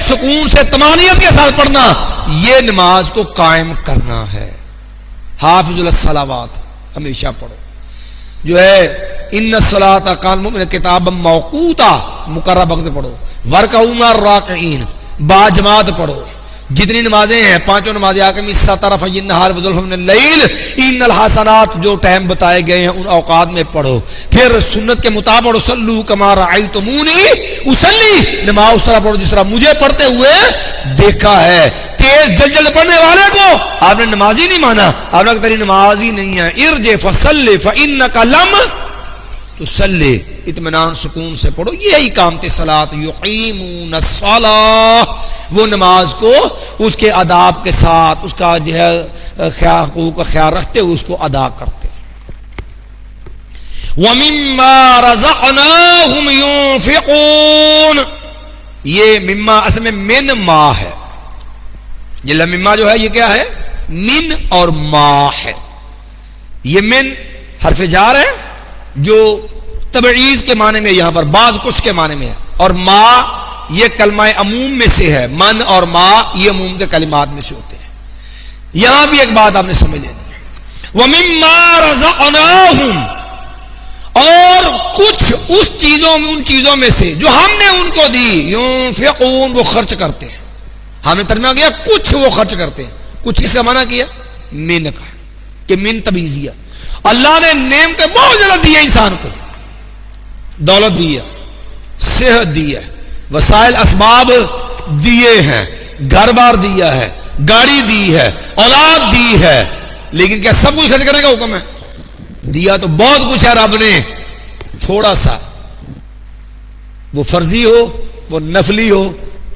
سکون سے طمانینت کے ساتھ پڑھنا, یہ نماز کو قائم کرنا ہے. حافظ الصلاوات ہمیشہ پڑھو. جو ہے ان الصلاۃ کانت کتابا موقوتا, مقررہ وقت پڑھو. ورکعوا مع الراکعین, باجماعت پڑھو. جتنی نمازیں ہیں پانچوں نمازیں آکمی طرفی النہار وزلفا من اللیل ان الحسنات, جو ٹائم بتائے گئے ہیں ان اوقات میں پڑھو. پھر سنت کے مطابق پڑھو. صلو کما رأیتمونی اصلی, نماز اس طرح پڑھو جس طرح مجھے پڑھتے ہوئے دیکھا ہے. تیز جلد جلد پڑھنے والے کو آپ نے نمازی نہیں مانا, آپ نے کہا تیری نماز ہی نہیں ہے. ارجع فصلی فانک لم تصلی, اطمینان سکون سے پڑھو. یہی کام تھے صلاۃ. یقیمون الصلاۃ, وہ نماز کو اس کے آداب کے ساتھ اس کا جو ہے حقوق کا خیال رکھتے ہوئے اس کو ادا کرتے. وَمِمَّا رَزَقْنَاهُمْ يُنْفِقُونَ, یہ مما اصل میں من ما ہے. یہ لمما جو ہے یہ کیا ہے؟ من اور ما ہے. یہ من حرف جار ہے جو تبعیض کے معنی میں یہاں پر بعض کچھ کے معنی میں ہے, اور ما یہ کلمہ عموم میں سے ہے. من اور ما یہ عموم کے کلمات میں سے ہوتے ہیں. یہاں بھی ایک بات آپ نے سمجھ لینی ہے. وَمِمَّا رَزَقْنَاهُمْ, اور کچھ اس چیزوں میں, ان چیزوں میں سے جو ہم نے ان کو دی, ينفقون, وہ خرچ کرتے ہیں. ہم نے ترجمہ کیا کچھ وہ خرچ کرتے ہیں. کچھ کس کا معنی کیا؟ من کا, کہ من تبعیضیہ. اللہ نے نعمتیں بہت زیادہ دی ہے انسان کو. دولت دی ہے, صحت دی ہے, وسائل اسباب دیے ہیں, گھر بار دیا ہے, گاڑی دی ہے, اولاد دی ہے, لیکن کیا سب کچھ خرچ کرنے کا حکم ہے؟ دیا تو بہت کچھ ہے رب نے, تھوڑا سا, وہ فرضی ہو وہ نفلی ہو,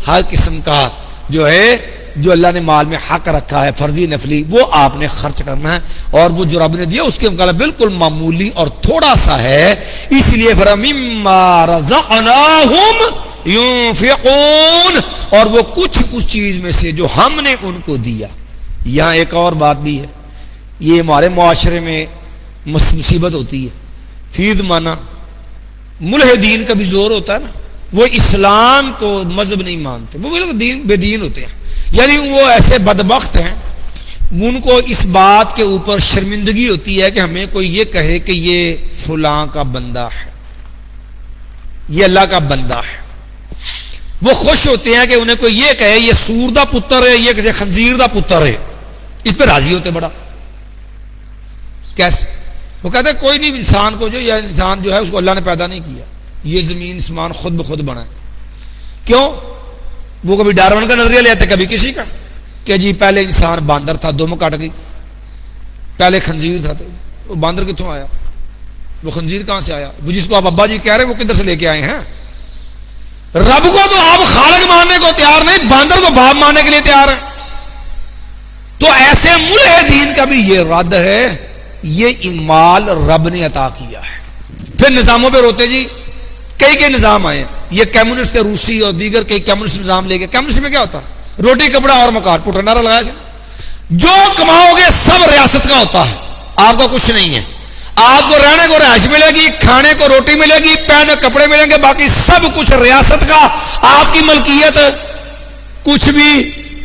ہر قسم کا جو ہے جو اللہ نے مال میں حق رکھا ہے فرضی نفلی وہ آپ نے خرچ کرنا ہے. اور وہ جو رب نے دیا اس کے مقابلے بالکل معمولی اور تھوڑا سا ہے. اس لیے فَمِمَّا رَزَقْنَاهُمْ يُنْفِقُونَ, اور وہ کچھ اس چیز میں سے جو ہم نے ان کو دیا. یہاں ایک اور بات بھی ہے, یہ ہمارے معاشرے میں مصیبت ہوتی ہے. فیض مانا ملحدین کا بھی زور ہوتا ہے نا, وہ اسلام کو مذہب نہیں مانتے, وہ بالکل دین بے دین ہوتے ہیں. یعنی وہ ایسے بدبخت ہیں, ان کو اس بات کے اوپر شرمندگی ہوتی ہے کہ ہمیں کوئی یہ کہے کہ یہ فلاں کا بندہ ہے, یہ اللہ کا بندہ ہے. وہ خوش ہوتے ہیں کہ انہیں کوئی یہ کہے یہ سور دا پتر ہے, یہ کسی خنزیر دا پتر ہے, اس پہ راضی ہوتے. بڑا کیسے؟ وہ کہتے ہیں کوئی نہیں, انسان کو جو, یا انسان جو ہے اس کو اللہ نے پیدا نہیں کیا, یہ زمین اسمان خود بخود بنا ہے. کیوں؟ وہ کبھی ڈارون کا نظریہ لے آتے, کبھی کسی کا, کہ جی پہلے انسان باندر تھا, دم کٹ گئی, پہلے خنزیر تھا, تو وہ باندر کتوں آیا, وہ خنزیر کہاں سے آیا؟ وہ جس کو آپ ابا جی کہہ رہے ہیں وہ کدھر سے لے کے آئے ہیں؟ رب کو تو آپ خالق ماننے کو تیار نہیں, باندر کو باپ ماننے کے لیے تیار ہیں. تو ایسے ملحدین کا بھی یہ رد ہے, یہ مال رب نے عطا کیا ہے. پھر نظاموں پہ روتے جی, کئی نظام آئے, یہ کمیونسٹ روسی اور دیگر کئی کمیونسٹ نظام لے گئے. کمیونسٹ میں کیا ہوتا ہے؟ روٹی کپڑا اور مکان, پوٹا نعرہ لگایا جائے, جو کماؤ گے سب ریاست کا ہوتا ہے, آپ کا کچھ نہیں ہے. آپ کو رہنے کو رہائش ملے گی, کھانے کو روٹی ملے گی, پہنے کپڑے ملیں گے, باقی سب کچھ ریاست کا, آپ کی ملکیت کچھ بھی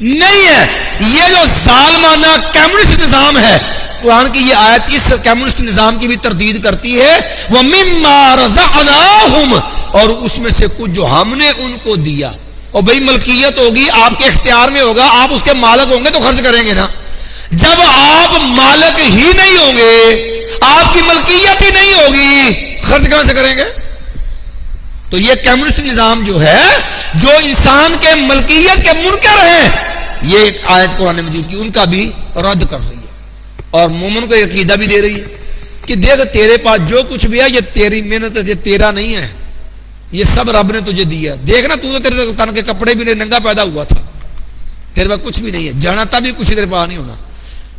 نہیں ہے. یہ جو ظالمانہ کمیونسٹ نظام ہے, قرآن کی یہ آیت اس کمیونسٹ نظام کی بھی تردید کرتی ہے. وَمِمَّا رَزَقْنَاهُمْ, اور اس میں سے کچھ جو ہم نے ان کو دیا. اور بھئی ملکیت ہوگی آپ کے اختیار میں ہوگا, آپ اس کے مالک ہوں گے تو خرچ کریں گے نا. جب آپ مالک ہی نہیں ہوں گے, آپ کی ملکیت ہی نہیں ہوگی, خرچ کہاں سے کریں گے؟ تو یہ کمیونسٹ نظام جو ہے, جو انسان کے ملکیت کے منکر ہیں, یہ ایک آیت قرآن مجید کی ان کا بھی رد کر رہی ہے اور مومن کو عقیدہ بھی دے رہی ہے کہ دیکھ تیرے پاس جو کچھ بھی ہے یہ تیری محنت ہے, یہ تیرا نہیں ہے, یہ سب رب نے تجھے دیا. دیکھنا تو تیرے تن کے کپڑے بھی نہیں, ننگا پیدا ہوا تھا, تیرے پاس کچھ بھی نہیں ہے, جانتا بھی کچھ تیرے پاس نہیں ہونا.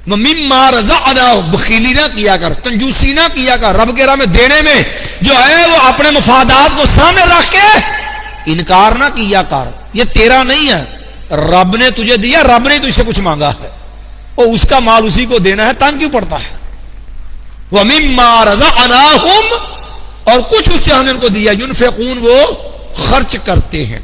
مما رزقنا, بخیلی نہ کیا کر, کنجوسی نہ کیا کر, رب کے راہ میں دینے میں جو ہے وہ اپنے مفادات کو سامنے رکھ کے انکار نہ کیا کر. یہ تیرا نہیں ہے, رب نے تجھے دیا, رب نے تجھ سے کچھ مانگا ہے اور اس کا مال اسی کو دینا ہے, تنگ کیوں پڑتا ہے؟ وَمِمَّا رَزَقْنَاهُمْ, اور کچھ اس سے ہم نے ان کو دیا, ينفقون, وہ خرچ کرتے ہیں.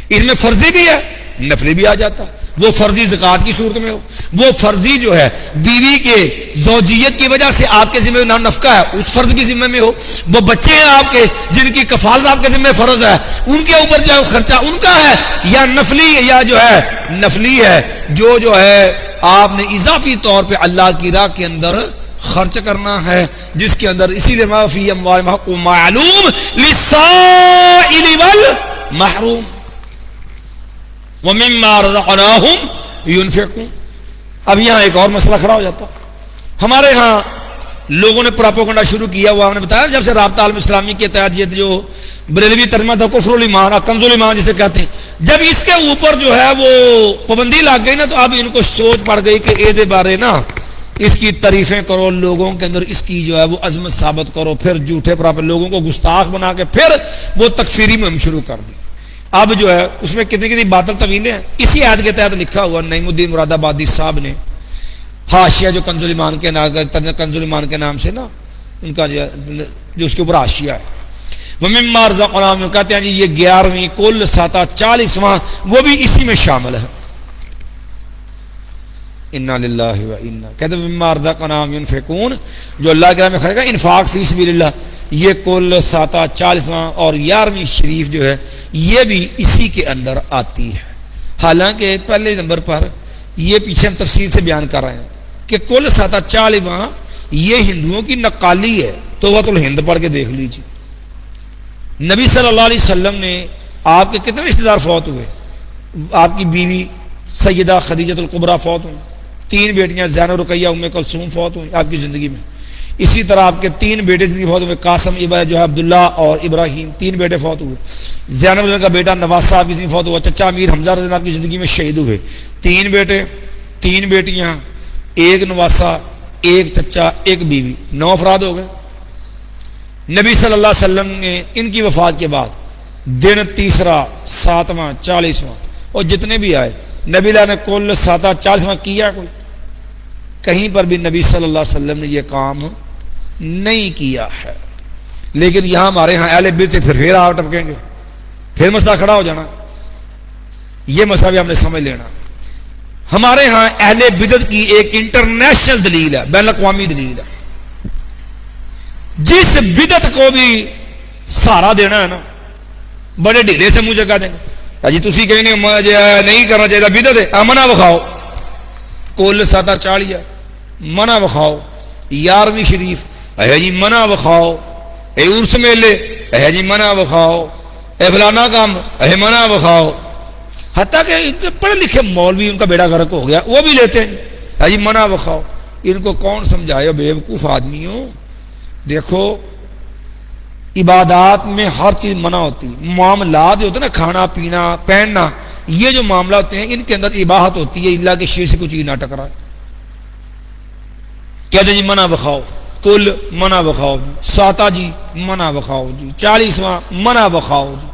اس میں فرضی بھی ہے, نفلی بھی آ جاتا ہے. وہ فرضی زکوٰۃ کی صورت میں ہو, وہ فرضی جو ہے بیوی کے زوجیت کی وجہ سے آپ کے ذمہ نام نفقہ ہے, اس فرض کی ذمہ میں ہو. وہ بچے ہیں آپ کے جن کی کفالت آپ کے ذمہ فرض ہے, ان کے اوپر جو ہے خرچہ ان کا ہے, یا نفلی, یا جو ہے نفلی ہے جو ہے آپ نے اضافی طور پہ اللہ کی راہ کے اندر خرچ کرنا ہے, جس کے اندر اسی لیے فی اموالہم حق معلوم للسائل والمحروم وَمِمَّا رَزَقْنَاهُمْ يُنْفِقُونَ. اب یہاں ایک اور مسئلہ کھڑا ہو جاتا. ہمارے ہاں لوگوں نے پراپوگنڈا شروع کیا ہوا, ہم نے بتایا جب سے رابطہ عالم اسلامی کے تحت یہ جو بریلوی ترجمہ تھا کفر الایمان, کنز الایمان جسے کہتے ہیں, جب اس کے اوپر جو ہے وہ پابندی لگ گئی نا, تو اب ان کو سوچ پڑ گئی کہ اے بارے نا اس کی تعریفیں کرو, لوگوں کے اندر اس کی جو ہے وہ عظمت ثابت کرو, پھر جھوٹے پراپر لوگوں کو گستاخ بنا کے پھر وہ تکفیری مہم شروع کر دی. اب جو ہے اس میں کتنی باطل طویلیں ہیں. اسی عہد کے تحت لکھا ہوا نعیم الدین مراد آبادی صاحب نے حاشیہ جو کنز الایمان کے نام سے نا ان کا جو اس کے اوپر حاشیہ ہے, وَمِمَّا رَزَقْنَاهُمْ, کہتے ہیں جی یہ 11ویں کل 40واں وہ بھی اسی میں شامل ہے. اِنَّا لِلَّهِ وَإِنَّا, کہتے ہیں وَمِمَّا رَزَقْنَاهُمْ يُنْفِقُونَ, جو اللہ کے راہ میں خرچ کرے انفاق فی سبیل اللہ, یہ کل 40واں اور 11ویں شریف جو ہے یہ بھی اسی کے اندر آتی ہے. حالانکہ پہلے نمبر پر یہ پیچھے ہم تفصیل سے بیان کر رہے ہیں کہ کل 40واں یہ ہندوؤں کی نقالی ہے. توبۃ الہند پڑھ کے دیکھ لیجیے. نبی صلی اللہ علیہ وسلم نے, آپ کے کتنے رشتہ دار فوت ہوئے, آپ کی بیوی سیدہ خدیجۃ الکبریٰ فوت ہوئی, 3 بیٹیاں زینب, رقیہ, ام کلثوم فوت ہوئی آپ کی زندگی میں. اسی طرح آپ کے 3 بیٹے زندگی فوت ہوئے, قاسم جو ہے عبداللہ اور ابراہیم, 3 بیٹے فوت ہوئے. زینب کا بیٹا نواز صاحب کی زندگی فوت ہوا, چچا امیر حمزہ رضی اللہ عنہ کی زندگی میں شہید ہوئے. 3 بیٹے, 3 بیٹیاں, 1 نواسا, 1 چچا, 1 بیوی, 9 افراد ہو گئے. نبی صلی اللہ علیہ وسلم نے ان کی وفات کے بعد دن تیسرا, 7واں, 40واں اور جتنے بھی آئے, نبی اللہ نے کل 40واں کیا کوئی؟ کہیں پر بھی نبی صلی اللہ علیہ وسلم نے یہ کام نہیں کیا ہے. لیکن یہاں ہمارے ہاں اہل بیت سے پھر آپ ٹپکیں گے, پھر مسئلہ کھڑا ہو جانا. یہ مسئلہ بھی ہم نے سمجھ لینا. ہمارے ہاں اہل بدعت کی ایک انٹرنیشنل دلیل ہے, بین الاقوامی دلیل ہے. جس بدعت کو بھی سہارا دینا ہے نا, بڑے ڈھیلے سے مجھے کہہ دیں گے جی تسی کہیں نہیں کرنا چاہیے بدعت ہے, منع بخاؤ. کل 40 منع بخاؤ. 11ویں شریف اے جی منع بخاؤ. اے عرس میلے اے جی منع بخاؤ. اے فلانا کام اے منع بخاؤ. حتیٰ کہ ان کے پڑھے لکھے مولوی ان کا بیڑا غرق ہو گیا, وہ بھی لیتے ہیں اے جی منع بخاؤ. ان کو کون سمجھائے بے وقوف آدمیوں. دیکھو عبادات میں ہر چیز منع ہوتی, معاملات جو ہوتے ہیں نا, کھانا پینا پہننا, یہ جو معاملات ہوتے ہیں ان کے اندر اباحت ہوتی ہے, اللہ کے شیر سے کچھ چیز نہ ٹکرائے. کہتے جی منع بخاؤ, کل منع بخاؤ جی, 7 جی منع بخاؤ جی, 40واں منع بخاؤ جی.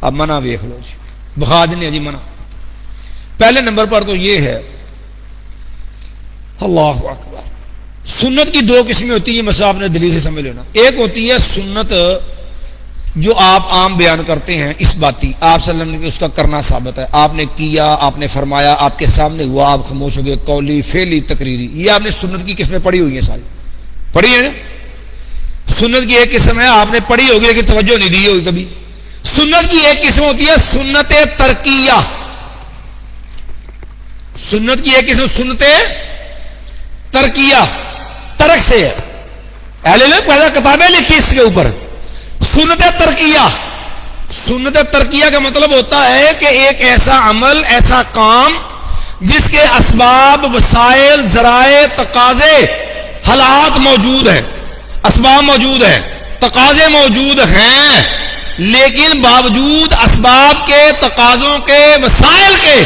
اب منع دیکھ لو جی, بخا دینے جی منع. پہلے نمبر پر تو یہ ہے, اللہ اکبر, سنت کی 2 قسمیں ہوتی ہیں, یہ مسئلہ آپ نے دلیل سے سمجھ لینا. ایک ہوتی ہے سنت جو آپ عام بیان کرتے ہیں اس باتی, آپ صلی اللہ علیہ وسلم نے اس کا کرنا ثابت ہے, آپ نے کیا, آپ نے فرمایا, آپ کے سامنے ہوا, آپ خاموش ہو گئے, قولی فعلی تقریری. یہ آپ نے سنت کی قسمیں پڑھی ہوئی ہیں, ساری پڑھی ہیں. سنت کی ایک قسم ہے آپ نے پڑھی ہوگی لیکن توجہ نہیں دی ہوگی کبھی. سنت کی ایک قسم ہوتی ہے سنت ترکیہ. سنت کی ایک قسم سنت ترکیہ، ترک سے ہے. اہل علم پہلے کتابیں لکھی اس کے اوپر. سنت ترکیہ، سنت ترکیہ کا مطلب ہوتا ہے کہ ایک ایسا عمل، ایسا کام جس کے اسباب، وسائل، ذرائع، تقاضے، حالات موجود ہیں، اسباب موجود ہیں، تقاضے موجود ہیں، لیکن باوجود اسباب کے، تقاضوں کے، وسائل کے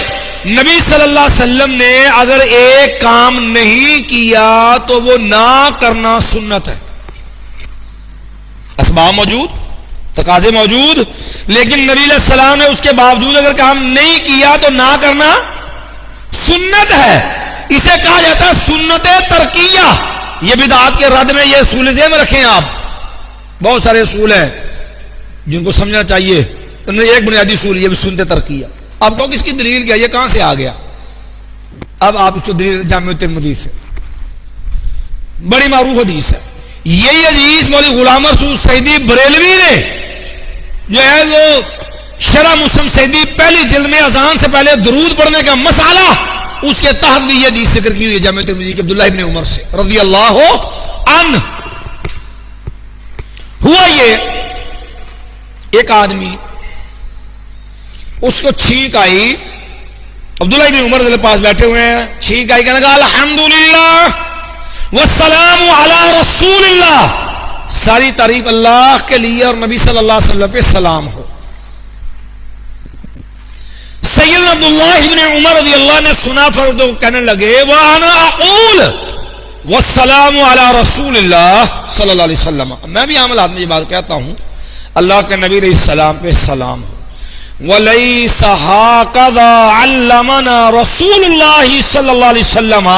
نبی صلی اللہ علیہ وسلم نے اگر ایک کام نہیں کیا تو وہ نہ کرنا سنت ہے. اسباب موجود، تقاضے موجود، لیکن نبی علیہ السلام نے اس کے باوجود اگر کام نہیں کیا تو نہ کرنا سنت ہے. اسے کہا جاتا ہے سنت ترکیہ. یہ بدعات کے رد میں یہ اصول ذہن میں رکھیں آپ. بہت سارے اصول ہیں جن کو سمجھنا چاہیے. ان میں ایک بنیادی اصول یہ بھی سنت ترکیہ. آپ کو کس کی دلیل کیا، یہ کہاں سے آ گیا؟ اب آپ اس کو دلیل جامع ترمذی سے، بڑی معروف حدیث ہے. یہی حدیث مولوی غلام رسول سعیدی بریلوی نے جو ہے وہ شرح مسلم سعیدی پہلی جلد میں اذان سے پہلے درود پڑھنے کا مسئلہ، اس کے تحت بھی یہ حدیث ذکر کی ہوئی ہے جامع ترمذی کے عبداللہ ابن عمر سے رضی اللہ عنہ. ہوا یہ ایک آدمی، اس کو چھینک آئی، عبداللہ ابن عمر کے پاس بیٹھے ہوئے ہیں، چھینک آئی، کہنے کہا الحمدللہ والسلام علی رسول اللہ، ساری تعریف اللہ کے لیے اور نبی صلی اللہ علیہ وسلم پہ سلام ہو. سیدنا عبداللہ ابن عمر رضی اللہ نے سنا، فرد کہنے لگے وَأَنَا أَقُولُ وَالسَّلَامُ عَلَى رَسُولِ اللَّهِ صلی اللہ علیہ وسلم. میں بھی عام حالات میں یہ بات کہتا ہوں، اللہ کے نبی علیہ السلام پہ سلام ہو. وَلَيْسَ هَكَذَا عَلَّمَنَا رَسُولُ اللَّهِ صلی اللہ علیہ وسلم.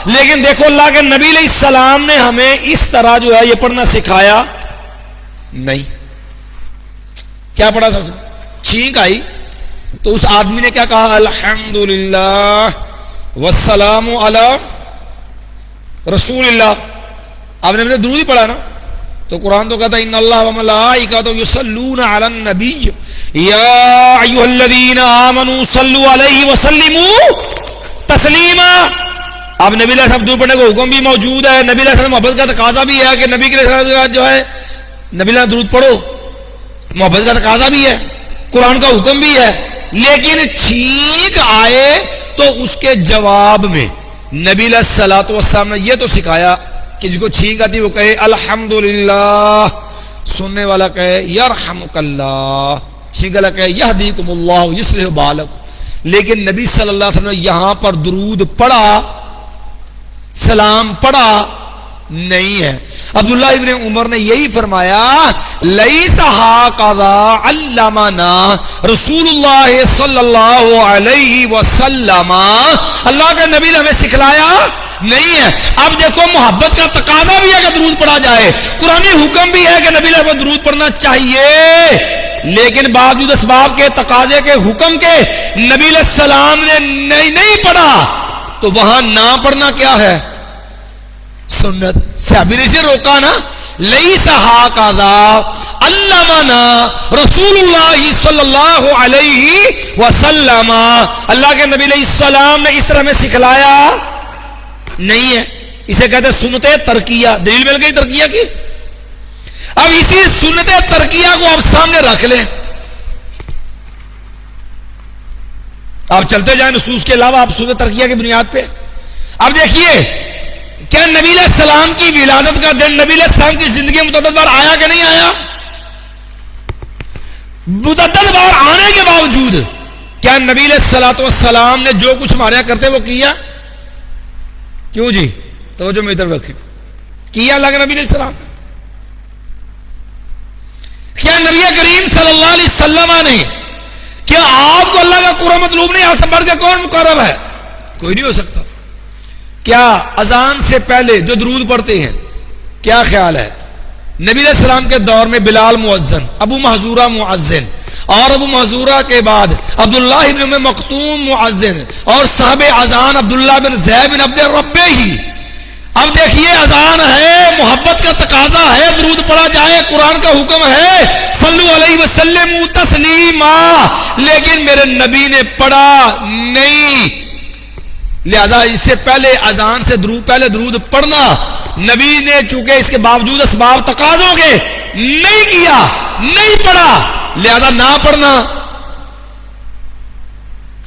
لیکن دیکھو اللہ کے نبی علیہ السلام نے ہمیں اس طرح جو ہے یہ پڑھنا سکھایا نہیں. کیا پڑھا تھا؟ چھینک آئی تو اس آدمی نے کیا کہا؟ الحمدللہ والسلام علی رسول اللہ. آپ نے درود ہی پڑھا نا. تو قرآن تو کہتا ہے ان اللہ وملائکتہ یصلون علی النبی یا ایھا الذین آمنوا صلوا علیہ وسلموا تسلیما. اب نبی علیہ السلام درود پڑھنے کا حکم بھی موجود ہے، نبی علیہ السلام محبت کا تقاضا بھی ہے کہ نبی علیہ السلام جو ہے نبی علیہ درود پڑھو، محبت کا تقاضا بھی ہے، قرآن کا حکم بھی ہے. لیکن چھینک آئے تو اس کے جواب میں نبی علیہ الصلوۃ والسلام نے یہ تو سکھایا کہ جس کو چھینک آتی وہ کہے الحمدللہ، سننے والا کہے یرحمک اللہ، چھینک والا کہے یہدیکم اللہ یصلح بالکم. لیکن نبی صلی اللہ علیہ وسلم نے یہاں پر درود پڑھا، سلام پڑھا نہیں ہے. عبداللہ ابن عمر نے یہی فرمایا لیس ہاکذا علمنا رسول اللہ صلی اللہ علیہ وسلم. اللہ کے نبی نے ہمیں سکھلایا نہیں ہے. اب دیکھو محبت کا تقاضا بھی ہے کہ درود پڑھا جائے، قرآنی حکم بھی ہے کہ نبی نے ہمیں درود پڑھنا چاہیے، لیکن باوجود اسباب کے، تقاضے کے، حکم کے نبی علیہ السلام نے نہیں پڑھا تو وہاں نہ پڑھنا کیا ہے؟ سنت. صحابی نے اسے روکا نا، لیس ہاکذا علمنا رسول اللہ صلی اللہ علیہ وسلم. اللہ کے نبی علیہ السلام نے اس طرح میں سکھلایا نہیں ہے. اسے کہتے ہیں سنت ترکیہ. دلیل مل گئی ترکیہ کی. اب اسی سنت ترکیہ کو آپ سامنے رکھ لیں، آپ چلتے جائیں نصوص کے علاوہ آپ سنت ترکیہ کی بنیاد پہ. اب دیکھیے کیا نبی علیہ السلام کی ولادت کا دن نبی علیہ السلام کی زندگی میں متعدد بار آیا کہ نہیں آیا؟ متعدد بار آنے کے باوجود کیا نبی علیہ الصلوۃ والسلام نے جو کچھ ہمارے یہاں کرتے وہ کیا؟ کیوں جی؟ توجہ میری طرف رکھیں. کیا اللہ کے نبی علیہ السلام نے؟ کیا نبی کریم صلی اللہ علیہ وسلم نے، کیا آپ کو اللہ کا قرب مطلوب نہیں؟ آپ سے بڑھ کے کون مقرب ہے؟ کوئی نہیں ہو سکتا. کیا اذان سے پہلے جو درود پڑھتے ہیں کیا خیال ہے؟ نبی علیہ السلام کے دور میں بلال مؤذن، ابو محذورہ مؤذن، اور ابو محذورہ کے بعد عبداللہ ابن ام مکتوم مؤذن، اور صاحب اذان عبداللہ بن زید بن عبد ربہ ہی. اب دیکھیے اذان ہے، محبت کا تقاضا تقاضا ہے درود پڑھا جائے، قرآن کا حکم ہے صلو علیہ وسلم تسلیما، لیکن میرے نبی نے پڑھا نہیں، لہذا اس سے پہلے اذان سے پہلے درود پڑھنا نبی نے چونکہ اس کے باوجود اسباب تقاضوں کے نہیں کیا، نہیں پڑھا، لہذا نہ پڑھنا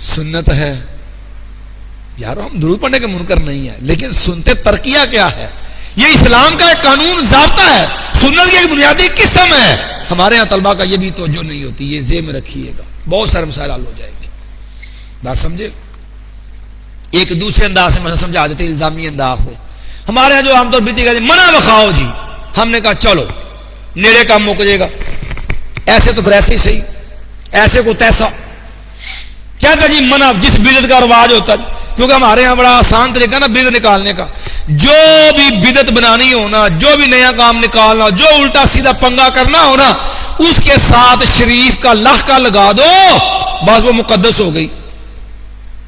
سنت ہے۔ یارو ہم درود پڑھنے کے منکر نہیں ہیں، لیکن سنتے ترکیہ کیا ہے؟ یہ اسلام کا ایک قانون ضابطہ ہے، سنت کی ایک بنیادی قسم ہے۔ ہمارے یہاں طلبہ کا یہ بھی توجہ نہیں ہوتی، یہ ذہن میں رکھیے گا، بہت سارے مسائل حل ہو جائیں گے۔ بات سمجھے؟ ایک دوسرے انداز سے مسئلہ سمجھا دیتے، الزامی انداز سے۔ ہمارے یہاں جو عام طور بیتی کہتے ہیں منع بخاؤ جی، ہم نے کہا چلو نیڑے کام مک جائے گا، ایسے تو پھر ایسے ہی صحیح، ایسے کو تیسا کہتا جی منع، جس بدعت کا رواج ہوتا ہے، کیونکہ ہمارے ہاں بڑا آسان طریقہ نا بدعت نکالنے کا، جو بھی بدعت بنانی ہونا، جو بھی نیا کام نکالنا، جو الٹا سیدھا پنگا کرنا ہونا، اس کے ساتھ شریف کا لخ لگا دو، بس وہ مقدس ہو گئی۔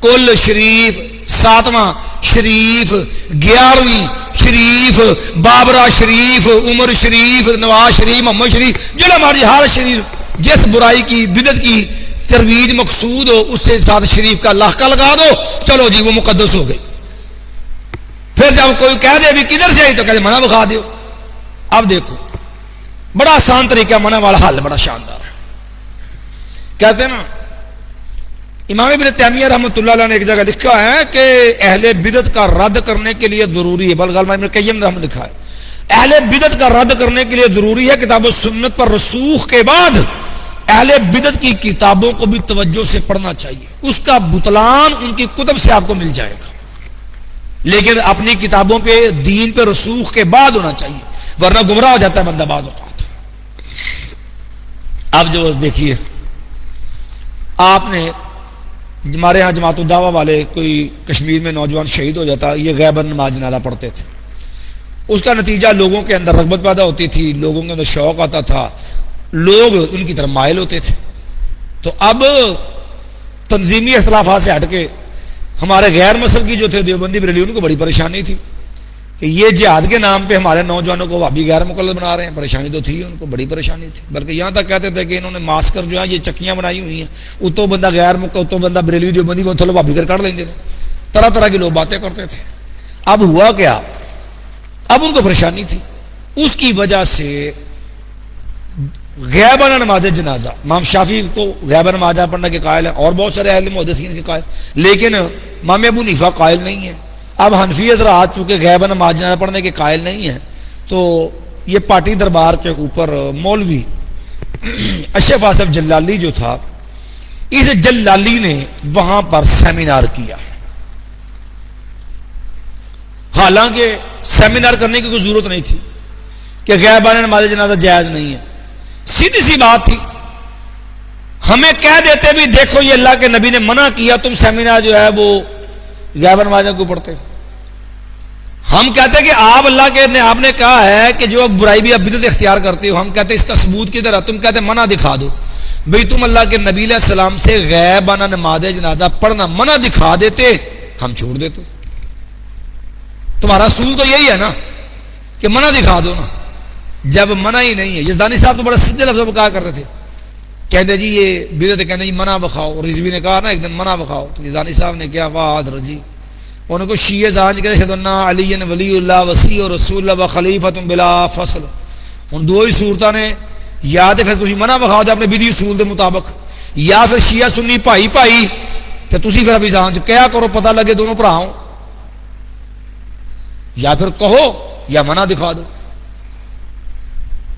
کل شریف، 7واں شریف، 11ویں شریف، بابرہ شریف، عمر شریف، نواز شریف، محمد شریف، جو ہماری ہر شریف جس برائی کی بدعت کی ترویج مقصود ہو اس سے ساتھ شریف کا لاحقہ لگا دو، چلو جی وہ مقدس ہو گئی۔ پھر جب کوئی کہہ دے بھی کدھر سے آئی تو کہتے منع بخا دیو۔ اب دیکھو بڑا آسان طریقہ، منع والا حل بڑا شاندار ہے۔ کہتے ہیں نا امام ابن تیمیہ رحمۃ اللہ علیہ نے ایک جگہ لکھا ہے کہ اہل بدعت کا رد کرنے کے لیے ضروری ہے، بلکہ ابن قیم رحمۃ لکھا ہے اہل بدعت کا رد کرنے کے لیے ضروری ہے کتاب و سنت پر رسوخ کے بعد اہل بدعت کی کتابوں کو بھی توجہ سے پڑھنا چاہیے، اس کا بطلان ان کی کتب سے آپ کو مل جائے گا، لیکن اپنی کتابوں پہ دین پہ رسوخ کے بعد ہونا چاہیے، ورنہ گمراہ ہو جاتا ہے بندہ بعض اوقات۔ اب جو دیکھیے آپ نے ہمارے ہاں جماعت الدعوہ والے کوئی کشمیر میں نوجوان شہید ہو جاتا، یہ غیباً نماز جنازہ پڑھتے تھے، اس کا نتیجہ لوگوں کے اندر رغبت پیدا ہوتی تھی، لوگوں کے اندر شوق آتا تھا، لوگ ان کی طرف مائل ہوتے تھے۔ تو اب تنظیمی اختلافات سے ہٹ کے ہمارے غیر مسلک کی جو تھے دیوبندی بریلی، ان کو بڑی پریشانی تھی کہ یہ جہاد کے نام پہ ہمارے نوجوانوں کو وہابی غیر مقلد بنا رہے ہیں۔ پریشانی تو تھی، ان کو بڑی پریشانی تھی، بلکہ یہاں تک کہتے تھے کہ انہوں نے ماسکر جو ہے یہ چکیاں بنائی ہوئی ہیں، اتو بندہ غیر اتو بندہ بریلوی دیوبندی وہ تھوڑا وہابی کر لیں گے، طرح طرح کی لوگ باتیں کرتے تھے۔ اب ہوا کیا، اب ان کو پریشانی تھی، اس کی وجہ سے غیبانہ نماز جنازہ، امام شافعی تو غیبانہ نماز پڑھنے کے قائل ہیں اور بہت سارے اہل محدثین کے قائل، لیکن امام ابو حنیفہ قائل نہیں ہے۔ اب حنفی حضرات چونکہ غیبانہ نماز جنازہ پڑھنے کے قائل نہیں ہیں، تو یہ پارٹی دربار کے اوپر مولوی اشرف آصف جلالی جو تھا، اس جلالی نے وہاں پر سیمینار کیا، حالانکہ سیمینار کرنے کی کوئی ضرورت نہیں تھی کہ غیبانہ نماز جنازہ جائز نہیں ہے، سیدھی سی بات تھی، ہمیں کہہ دیتے بھی دیکھو یہ اللہ کے نبی نے منع کیا، تم سیمینار جو ہے وہ غیبانہ نماز کو پڑھتے، ہم کہتے کہ آپ اللہ کے نے آپ نے کہا ہے کہ جو برائی بھی آپ بدعت اختیار کرتے ہو، ہم کہتے اس کا ثبوت کدھر ہے، تم کہتے منع دکھا دو، بھئی تم اللہ کے نبی علیہ السلام سے غیبانہ نماز جنازہ پڑھنا منع دکھا دیتے، ہم چھوڑ دیتے۔ تمہارا اصول تو یہی ہے نا کہ منع دکھا دو نا، جب منع ہی نہیں ہے۔ یزدانی صاحب تو بڑا سیدھے لفظوں میں کہا کرتے تھے، کہتے جی یہ بدعت، کہتے جی منع بخاؤ، رضوی نے کہا نا ایک دن منع بخاؤ، تو یزدانی صاحب نے کیا واہ رضی، انہوں کو شیعہ زانج کہتے شہد اللہ علی ولی اللہ وسیع رسول اللہ و خلیفۃ بلا فصل، ان دو ہی صورتوں نے یا تو پھر تسی منع بخاؤ دے اپنے بدعی اصول دے مطابق، یا پھر شیعہ سنی بھائی بھائی تے تسی پھر ابھی زانج کیا کرو پتہ لگے دونوں بھرا ہوں، یا پھر کہو یا منع دکھا دو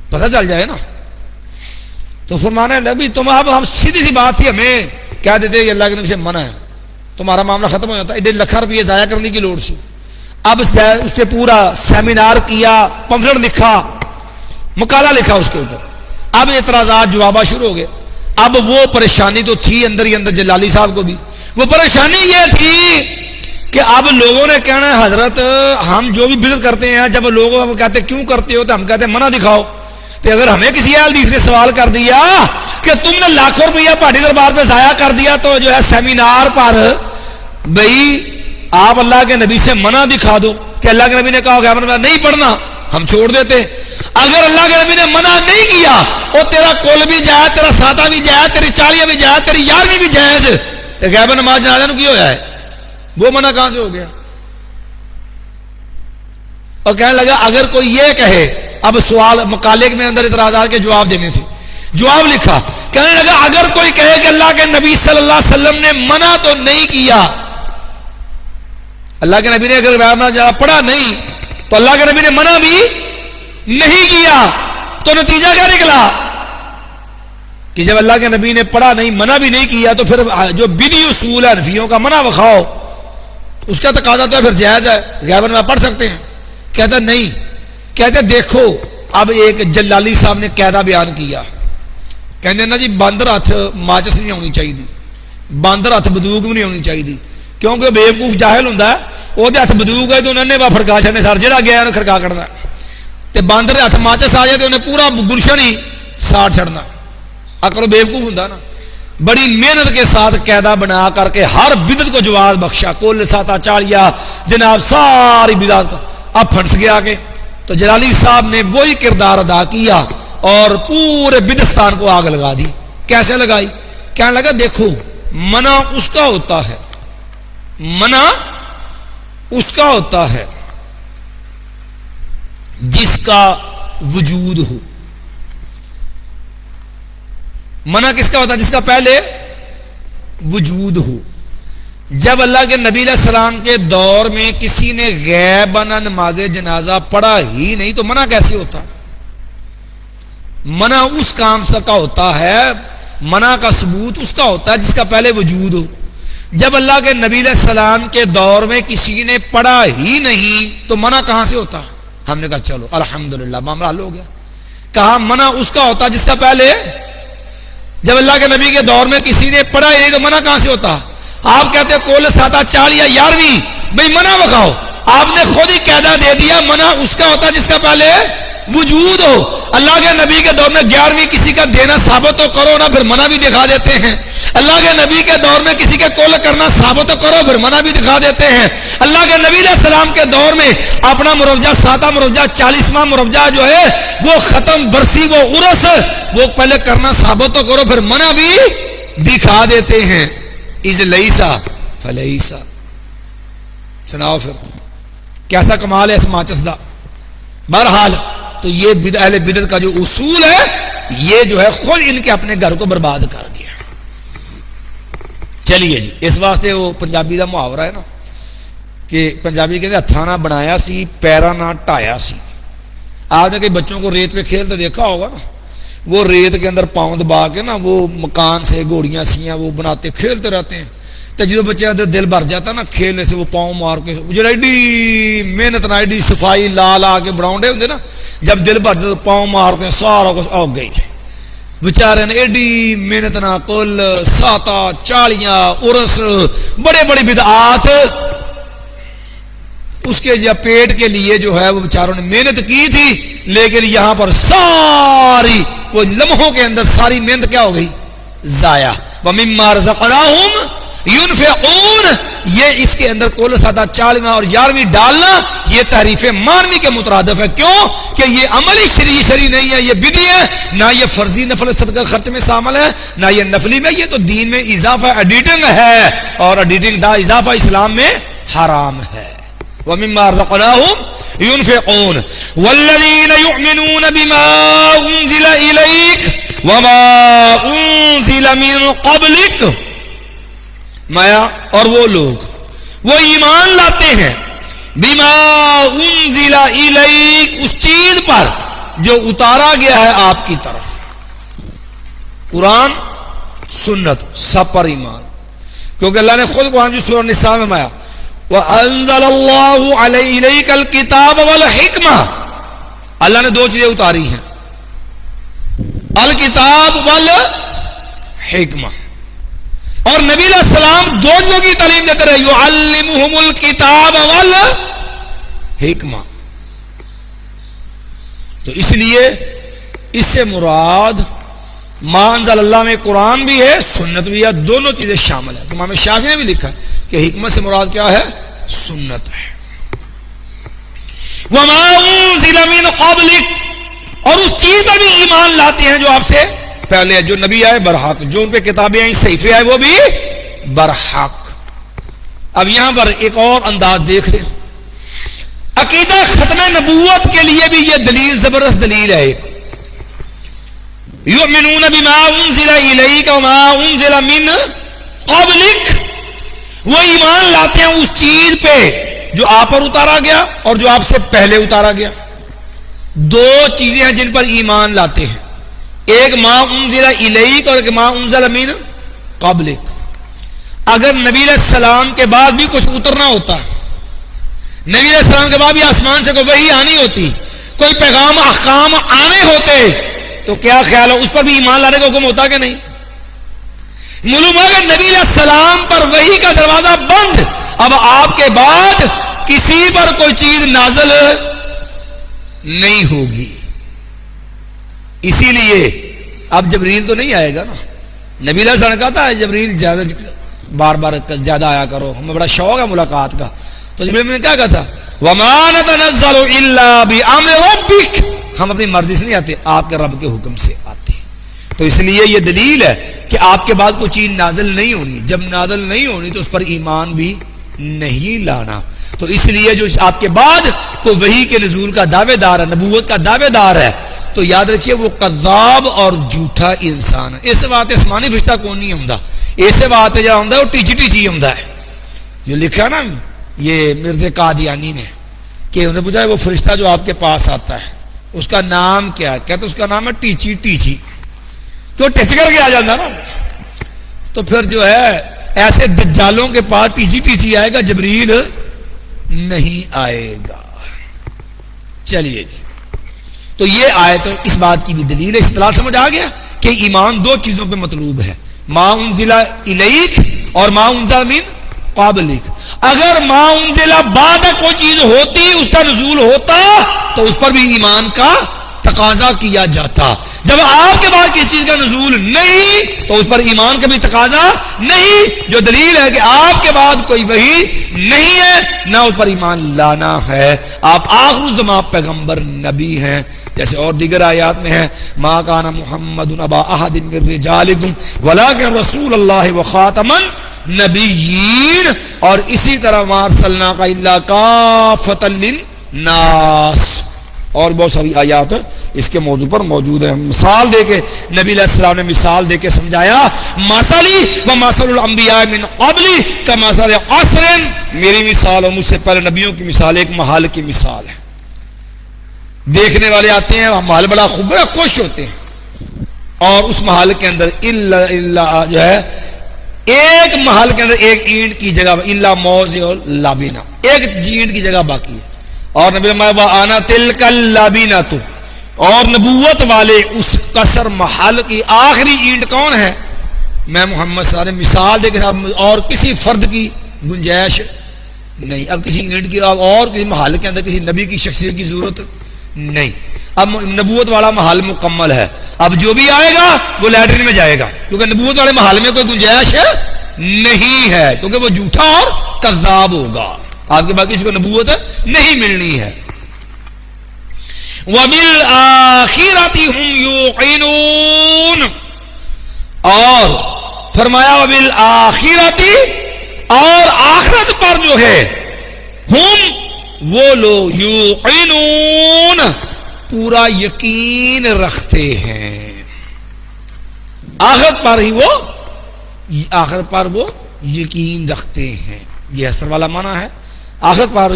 پتہ چل جائے نا۔ تو فرمانے لگی تم اب ہم سیدھی سی بات تھی، ہمیں کہہ دیتے کہ اللہ کے نبی سے منع ہے، تمہارا معاملہ ختم ہو جاتا، ایڈے لاکھ روپیے ضائع کرنے کی لوڑ سی۔ اب اس پہ پورا سیمینار کیا، پمفلٹ لکھا، مقالہ لکھا اس کے اوپر، اب اعتراضات جوابات شروع ہو گئے۔ اب وہ پریشانی تو تھی اندر ہی اندر جلالی صاحب کو بھی، وہ پریشانی یہ تھی کہ اب لوگوں نے کہنا ہے حضرت ہم جو بھی بدعت کرتے ہیں، جب لوگ ہم کہتے کیوں کرتے ہو تو ہم کہتے ہیں منع دکھاؤ، تو اگر ہمیں کسی اہل حدیث نے سوال کر دیا کہ تم نے لاکھوں روپیہ پہاڑی دربار پہ ضائع کر دیا تو جو ہے سیمینار پر بھئی آپ اللہ کے نبی سے منع دکھا دو کہ اللہ کے نبی نے کہا غیبانہ نہیں پڑھنا، ہم چھوڑ دیتے ہیں. اگر اللہ کے نبی نے منع نہیں کیا اور تیرا کل بھی جائز, تیرا ساتہ بھی جائز, تیری 40 بھی جائز, تیری 11 بھی جائز, تو غیبہ نماز جنازہ نو کی ہوا ہے؟ وہ منع کہاں سے ہو گیا؟ اور کہنے لگا اگر کوئی یہ کہے, اب سوال مقالے میں اندر اعتراضات کے جواب دینے تھے, جواب لکھا, کہنے لگا اگر کوئی کہے کہ اللہ کے نبی صلی اللہ علیہ وسلم نے منع تو نہیں کیا, اللہ کے نبی نے اگر غیبہ نماز پڑھا نہیں تو اللہ کے نبی نے منع بھی نہیں کیا, تو نتیجہ کیا نکلا کہ جب اللہ کے نبی نے پڑھا نہیں, منع بھی نہیں کیا, تو پھر جو بدعی اصول ہے حنفیوں کا منع بخاؤ, اس کا تقاضا تو پھر جائز ہے, غیبہ نماز پڑھ سکتے ہیں. کہتا نہیں, کہتے دیکھو اب ایک جلالی صاحب نے قاعدہ بیان کیا, کہتے نا جی باندر ہاتھ ماچس نہیں ہونی چاہیے, باندر ہاتھ بندوق بھی نہیں ہونی چاہیے, کیونکہ وہ بیوقوف جاہل ہوں, وہ ہاتھ بندوق ہے تو انہوں نے کھڑکا چڑنے سر جہاں گیا انہیں کھڑکا کرنا, تو باندر ہاتھ ماچس آ جائے تو انہیں پورا گلشن ہی ساڑ چڑنا, اکل بیوقوف ہوں نا. بڑی محنت کے ساتھ قاعدہ بنا کر کے ہر بدعت کو جواز بخشا, کل ساتا چاڑیا جناب ساری بدعت کو. اب پھنس گیا آگے, تو جلالی صاحب نے وہی کردار ادا کیا اور پورے بدستان کو آگ لگا دی. کیسے لگائی؟ کہنے لگا دیکھو منع اس کا ہوتا ہے, منع اس کا ہوتا ہے جس کا وجود ہو. منع کس کا ہوتا ہے؟ جس کا پہلے وجود ہو. جب اللہ کے نبی علیہ السلام کے دور میں کسی نے غیباً نماز جنازہ پڑھا ہی نہیں تو منع کیسے ہوتا؟ منع اس کام سے کا ہوتا ہے, منع کا ثبوت اس کا ہوتا ہے جس کا پہلے وجود ہو. جب اللہ کے نبی علیہ السلام کے دور میں کسی نے پڑھا ہی نہیں تو منع کہاں سے ہوتا؟ ہم نے کہا چلو الحمدللہ معاملہ حل ہو گیا. کہا منع اس کا ہوتا جس کا پہلے, جب اللہ کے نبی کے دور میں کسی نے پڑھا ہی نہیں تو منع کہاں سے ہوتا؟ آپ کہتے کول ساتا 40 یا 11ویں, بھئی منع بخاؤ, آپ نے خود ہی قاعدہ دے دیا منع اس کا ہوتا جس کا پہلے وجود ہو. اللہ کے نبی کے دور میں 11ویں کسی کا دینا ثابت تو کرو نا, پھر منع بھی دکھا دیتے ہیں. اللہ کے نبی کے دور میں کسی کے کول کرنا ثابت تو کرو, پھر منع بھی دکھا دیتے ہیں. اللہ کے نبی علیہ السلام کے دور میں اپنا مروجہ ساتہ مروجہ 40واں مروجہ جو ہے وہ ختم برسی وہ عرس, وہ پہلے کرنا ثابت تو کرو, پھر منع بھی دکھا دیتے ہیں. از لیسا فلیسا. سناؤ پھر کیسا کمال ہے اس ماچس دا. بہرحال تو یہ اہل بدعت کا جو اصول ہے یہ جو ہے خود ان کے اپنے گھر کو برباد کر دیا. چلیے جی, اس واسطے وہ پنجابی دا محاورہ ہے نا کہ پنجابی کہتے ہتھاں نہ بنایا سی پیراں نہ ٹایا سی. آپ نے کئی بچوں کو ریت پہ کھیلتے دیکھا ہوگا نا, وہ ریت کے اندر پاؤں دبا کے نا وہ مکان سے گھوڑیاں سیاں وہ بناتے کھیلتے رہتے ہیں. تو جب بچے اندر دل بھر جاتا نا کھیلنے سے, وہ پاؤں مار کے جو ایڈی محنت نہ ایڈی صفائی لا لا کے بناؤنڈے ہوتے نا, جب دل بھر جاتا پاؤں مارتے ہیں سارا کچھ آگ گئی. بیچارے نے ایڈی محنت نہ کل ساتا 40 عرس بڑے بڑی بدعات اس کے جب پیٹ کے لیے جو ہے وہ بیچاروں نے محنت کی تھی, لیکن یہاں پر ساری وہ لمحوں کے اندر ساری محنت کیا ہو گئی؟ ضائع. وَمِمَّا رَزَقْنَاهُمْ يُنْفِقُونَ. یہ اس کے اندر کول ساتا 40 اور 11ویں ڈالنا یہ تعریف مانوی کے مترادف ہے. کیوں کہ یہ عملی شرعی نہیں ہے, یہ بدعی ہے, نہ یہ فرضی نفل صدقہ خرچ میں شامل ہے, نہ یہ نفلی میں. یہ تو دین میں اضافہ ایڈیٹنگ ہے, اور ایڈیٹنگ دا اضافہ اسلام میں حرام ہے. وَمِمَّا رَزَقْنَاهُمْ يُنْفِقُونَ وَالَّذِينَ يُؤْمِنُونَ بِمَا أُنزِلَ إِلَيْكَ وَمَا أُنزِلَ مِن قَبْلِكَ. مایا اور وہ لوگ وہ ایمان لاتے ہیں بِمَا أُنزِلَ إِلَيْكَ اس چیز پر جو اتارا گیا ہے آپ کی طرف, قرآن سنت سب پر ایمان. کیونکہ اللہ نے خود قرآن کی سورہ نساء میں مایا وَأَنزَلَ اللَّهُ عَلَيْكَ الْكِتَابَ وَالْحِکْمَةَ. اللہ نے 2 چیزیں اتاری ہیں, الکتاب والحکمہ. اور نبی علیہ السلام 2 چیزوں کی تعلیم دیتے رہے, یعلمہم الکتاب والحکمہ. تو اس لیے اس سے مراد ما انزل اللہ میں قرآن بھی ہے سنت بھی ہے, دونوں چیزیں شامل ہیں. امام شافعی نے بھی لکھا ہے کہ حکمت سے مراد کیا ہے؟ سنت ہے. وما انزل من قبلک، اور اس چیز پر بھی ایمان لاتے ہیں جو آپ سے پہلے، جو نبی آئے برحق، جو ان پہ کتابیں آئیں صحیفے آئے وہ بھی برحق۔ اب یہاں پر ایک اور انداز دیکھ لیں، عقیدہ ختم نبوت کے لیے بھی یہ دلیل زبردست دلیل ہے۔ یؤمنون بما انزل الیک وما انزل من قبلک، وہ ایمان لاتے ہیں اس چیز پہ جو آپ پر اتارا گیا اور جو آپ سے پہلے اتارا گیا۔ دو چیزیں ہیں جن پر ایمان لاتے ہیں، ایک ما انزل الیک اور ایک ما انزل من قبلک۔ اگر نبی علیہ السلام کے بعد بھی کچھ اترنا ہوتا، نبی علیہ السلام کے بعد بھی آسمان سے کوئی وحی آنی ہوتی، کوئی پیغام احکام آنے ہوتے، تو کیا خیال ہے اس پر بھی ایمان لانے کا حکم ہوتا کہ نہیں؟ معلوم ہے کہ نبی علیہ السلام پر وحی کا دروازہ بند، اب آپ کے بعد کسی پر کوئی چیز نازل نہیں ہوگی۔ اسی لیے اب جبریل تو نہیں آئے گا نا، نبی علیہ السلام کہتا ہے جبریل زیادہ بار بار زیادہ آیا کرو، ہمیں بڑا شوق ہے ملاقات کا، تو جبریل نے کیا کہا تھا؟ وَمَا نَتَنَزَّلُ إِلَّا بِأَمْرِ رَبِّكَ، ہم اپنی مرضی سے نہیں آتے، آپ کے رب کے حکم سے آتے۔ تو اس لیے یہ دلیل ہے کہ آپ کے بعد کوئی چیز نازل نہیں ہونی، جب نازل نہیں ہونی تو اس پر ایمان بھی نہیں لانا۔ تو اس لیے جو آپ کے بعد کوئی وحی کے نزول کا دعوے دار ہے، نبوت کا دعوے دار ہے، تو یاد رکھیے وہ کذاب اور جھوٹا انسان ہے۔ اس بات اسمانی فرشتہ کون نہیں ہوندا، ایسے بات ہے جہاں ہوندا ہے وہ ٹیچی ٹیچی ہوندا ہے۔ جو لکھا نا یہ مرزا قادیانی نے کہ انہوں نے پوچھا وہ فرشتہ جو آپ کے پاس آتا ہے اس کا نام کیا ہے؟ کہتے اس کا نام ہے ٹیچی ٹیچی، کیوں ٹچ کر کے آ جاتا نا۔ تو پھر جو ہے ایسے دجالوں کے پاس ٹیچی ٹیچی آئے گا، جبریل نہیں آئے گا۔ چلیے جی، تو یہ آیت اس بات کی بھی دلیل ہے۔ اصطلاح سمجھ آ گیا کہ ایمان دو چیزوں پہ مطلوب ہے، ما انزل الیک اور ما انزل من قبلک۔ اگر ما انزل بعد کوئی چیز ہوتی، اس کا نزول ہوتا، تو اس پر بھی ایمان کا تقاضا کیا جاتا۔ جب آپ کے بعد کسی چیز کا نزول نہیں تو اس پر ایمان کا بھی تقاضا نہیں، جو دلیل ہے کہ آپ کے بعد کوئی وحی نہیں ہے، نہ اس پر ایمان لانا ہے۔ آپ آخر الزمان پیغمبر نبی ہیں، جیسے اور دیگر آیات میں ہے ما کان محمد ابا احد من رجالکم ولکن رسول اللہ وخاتم النبیین، اور اسی طرح ما ارسلناک الا کافۃ للناس، اور بہت ساری آیات اس کے موضوع پر موجود ہیں۔ مثال دے کے نبی علیہ السلام نے مثال دے کے سمجھایا، مثلی و مثل الانبیاء من قبلی کمثل عصر، میری مثال اور مجھ سے پہلے نبیوں کی مثال ایک محل کی مثال ہے۔ دیکھنے والے آتے ہیں، محل بڑا خوب، بڑا خوش ہوتے ہیں، اور اس محل کے اندر الا جو ہے ایک محل کے اندر ایک اینٹ کی جگہ الا موضع لابینہ، ایک اینٹ کی جگہ باقی ہے، اور نبی وانا تلک اللابینۃ، اور نبوت والے اس قصر محل کی آخری اینٹ کون ہے؟ میں محمد صلی اللہ علیہ وسلم، مثال دے کے ساتھ، اور کسی فرد کی گنجائش نہیں۔ اب کسی اینٹ کی اور کسی محل کے اندر کسی نبی کی شخصیت کی ضرورت نہیں۔ اب نبوت والا محل مکمل ہے، اب جو بھی آئے گا وہ لیٹرین میں جائے گا، کیونکہ نبوت والے محل میں کوئی گنجائش نہیں ہے، کیونکہ وہ جھوٹا اور کذاب ہوگا، آپ کے بعد کسی کو نبوت نہیں ملنی ہے۔ وَبِالْآخِرَةِ هُمْ يُوقِنُونَ، اور فرمایا وَبِالْآخِرَةِ، اور آخرت پر جو ہے، ہم وہ لوگ یوقنون پورا یقین رکھتے ہیں، آخرت پر وہ یقین رکھتے ہیں۔ یہ حسر والا معنی ہے، آخرت پر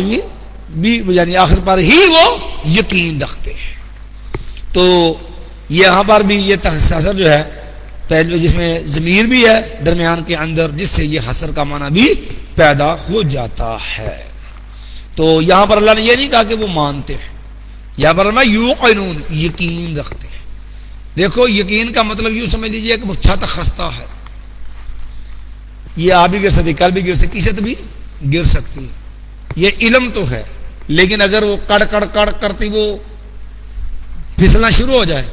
بھی یعنی آخرت پر ہی وہ یقین رکھتے ہیں۔ تو یہاں پر بھی یہ حسر جو ہے پہلے جس میں ضمیر بھی ہے درمیان کے اندر، جس سے یہ حسر کا معنی بھی پیدا ہو جاتا ہے۔ تو یہاں پر اللہ نے یہ نہیں کہا کہ وہ مانتے ہیں، یہاں پر اللہ یوقنون یقین رکھتے ہیں۔ دیکھو یقین کا مطلب یوں سمجھ لیجیے کہ وہ چھت خستہ ہے، یہ آپ بھی گر سکتی، کل بھی گر سکتی، کسی سے بھی گر سکتی ہے، یہ علم تو ہے، لیکن اگر وہ کڑ کرتی وہ پھسلنا شروع ہو جائے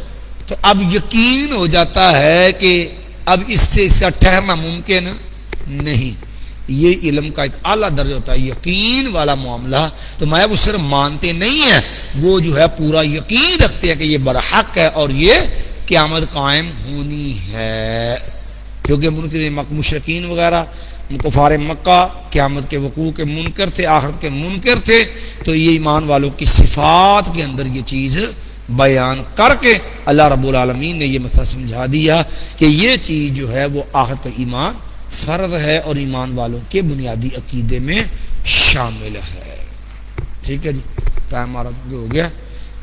تو اب یقین ہو جاتا ہے کہ اب اس سے اس کا ٹھہرنا ممکن نہیں۔ یہ علم کا ایک اعلیٰ درجہ ہوتا ہے، یقین والا معاملہ. تو میں وہ صرف مانتے نہیں ہیں، وہ جو ہے پورا یقین رکھتے ہیں کہ یہ برحق ہے اور یہ قیامت قائم ہونی ہے. کیونکہ مشرکین وغیرہ کفار مکہ قیامت کے وقوع کے منکر تھے، آخرت کے منکر تھے. تو یہ ایمان والوں کی صفات کے اندر یہ چیز بیان کر کے اللہ رب العالمین نے یہ مسئلہ سمجھا دیا کہ یہ چیز جو ہے وہ آخرت پر ایمان فرض ہے اور ایمان والوں کے بنیادی عقیدے میں شامل ہے. ٹھیک ہے جی، ٹائم ہمارا ہو گیا.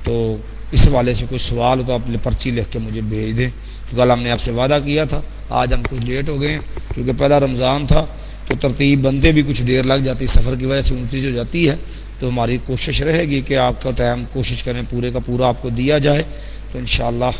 تو اس حوالے سے کوئی سوال ہو تو آپ پرچی لکھ کے مجھے بھیج دیں، کیونکہ کل ہم نے آپ سے وعدہ کیا تھا. آج ہم کچھ لیٹ ہو گئے ہیں کیونکہ پہلا رمضان تھا تو ترتیب بندے بھی کچھ دیر لگ جاتی، سفر کی وجہ سے اونچی ہو جاتی ہے. تو ہماری کوشش رہے گی کہ آپ کا ٹائم کوشش کریں پورے کا پورا آپ کو دیا جائے. تو انشاءاللہ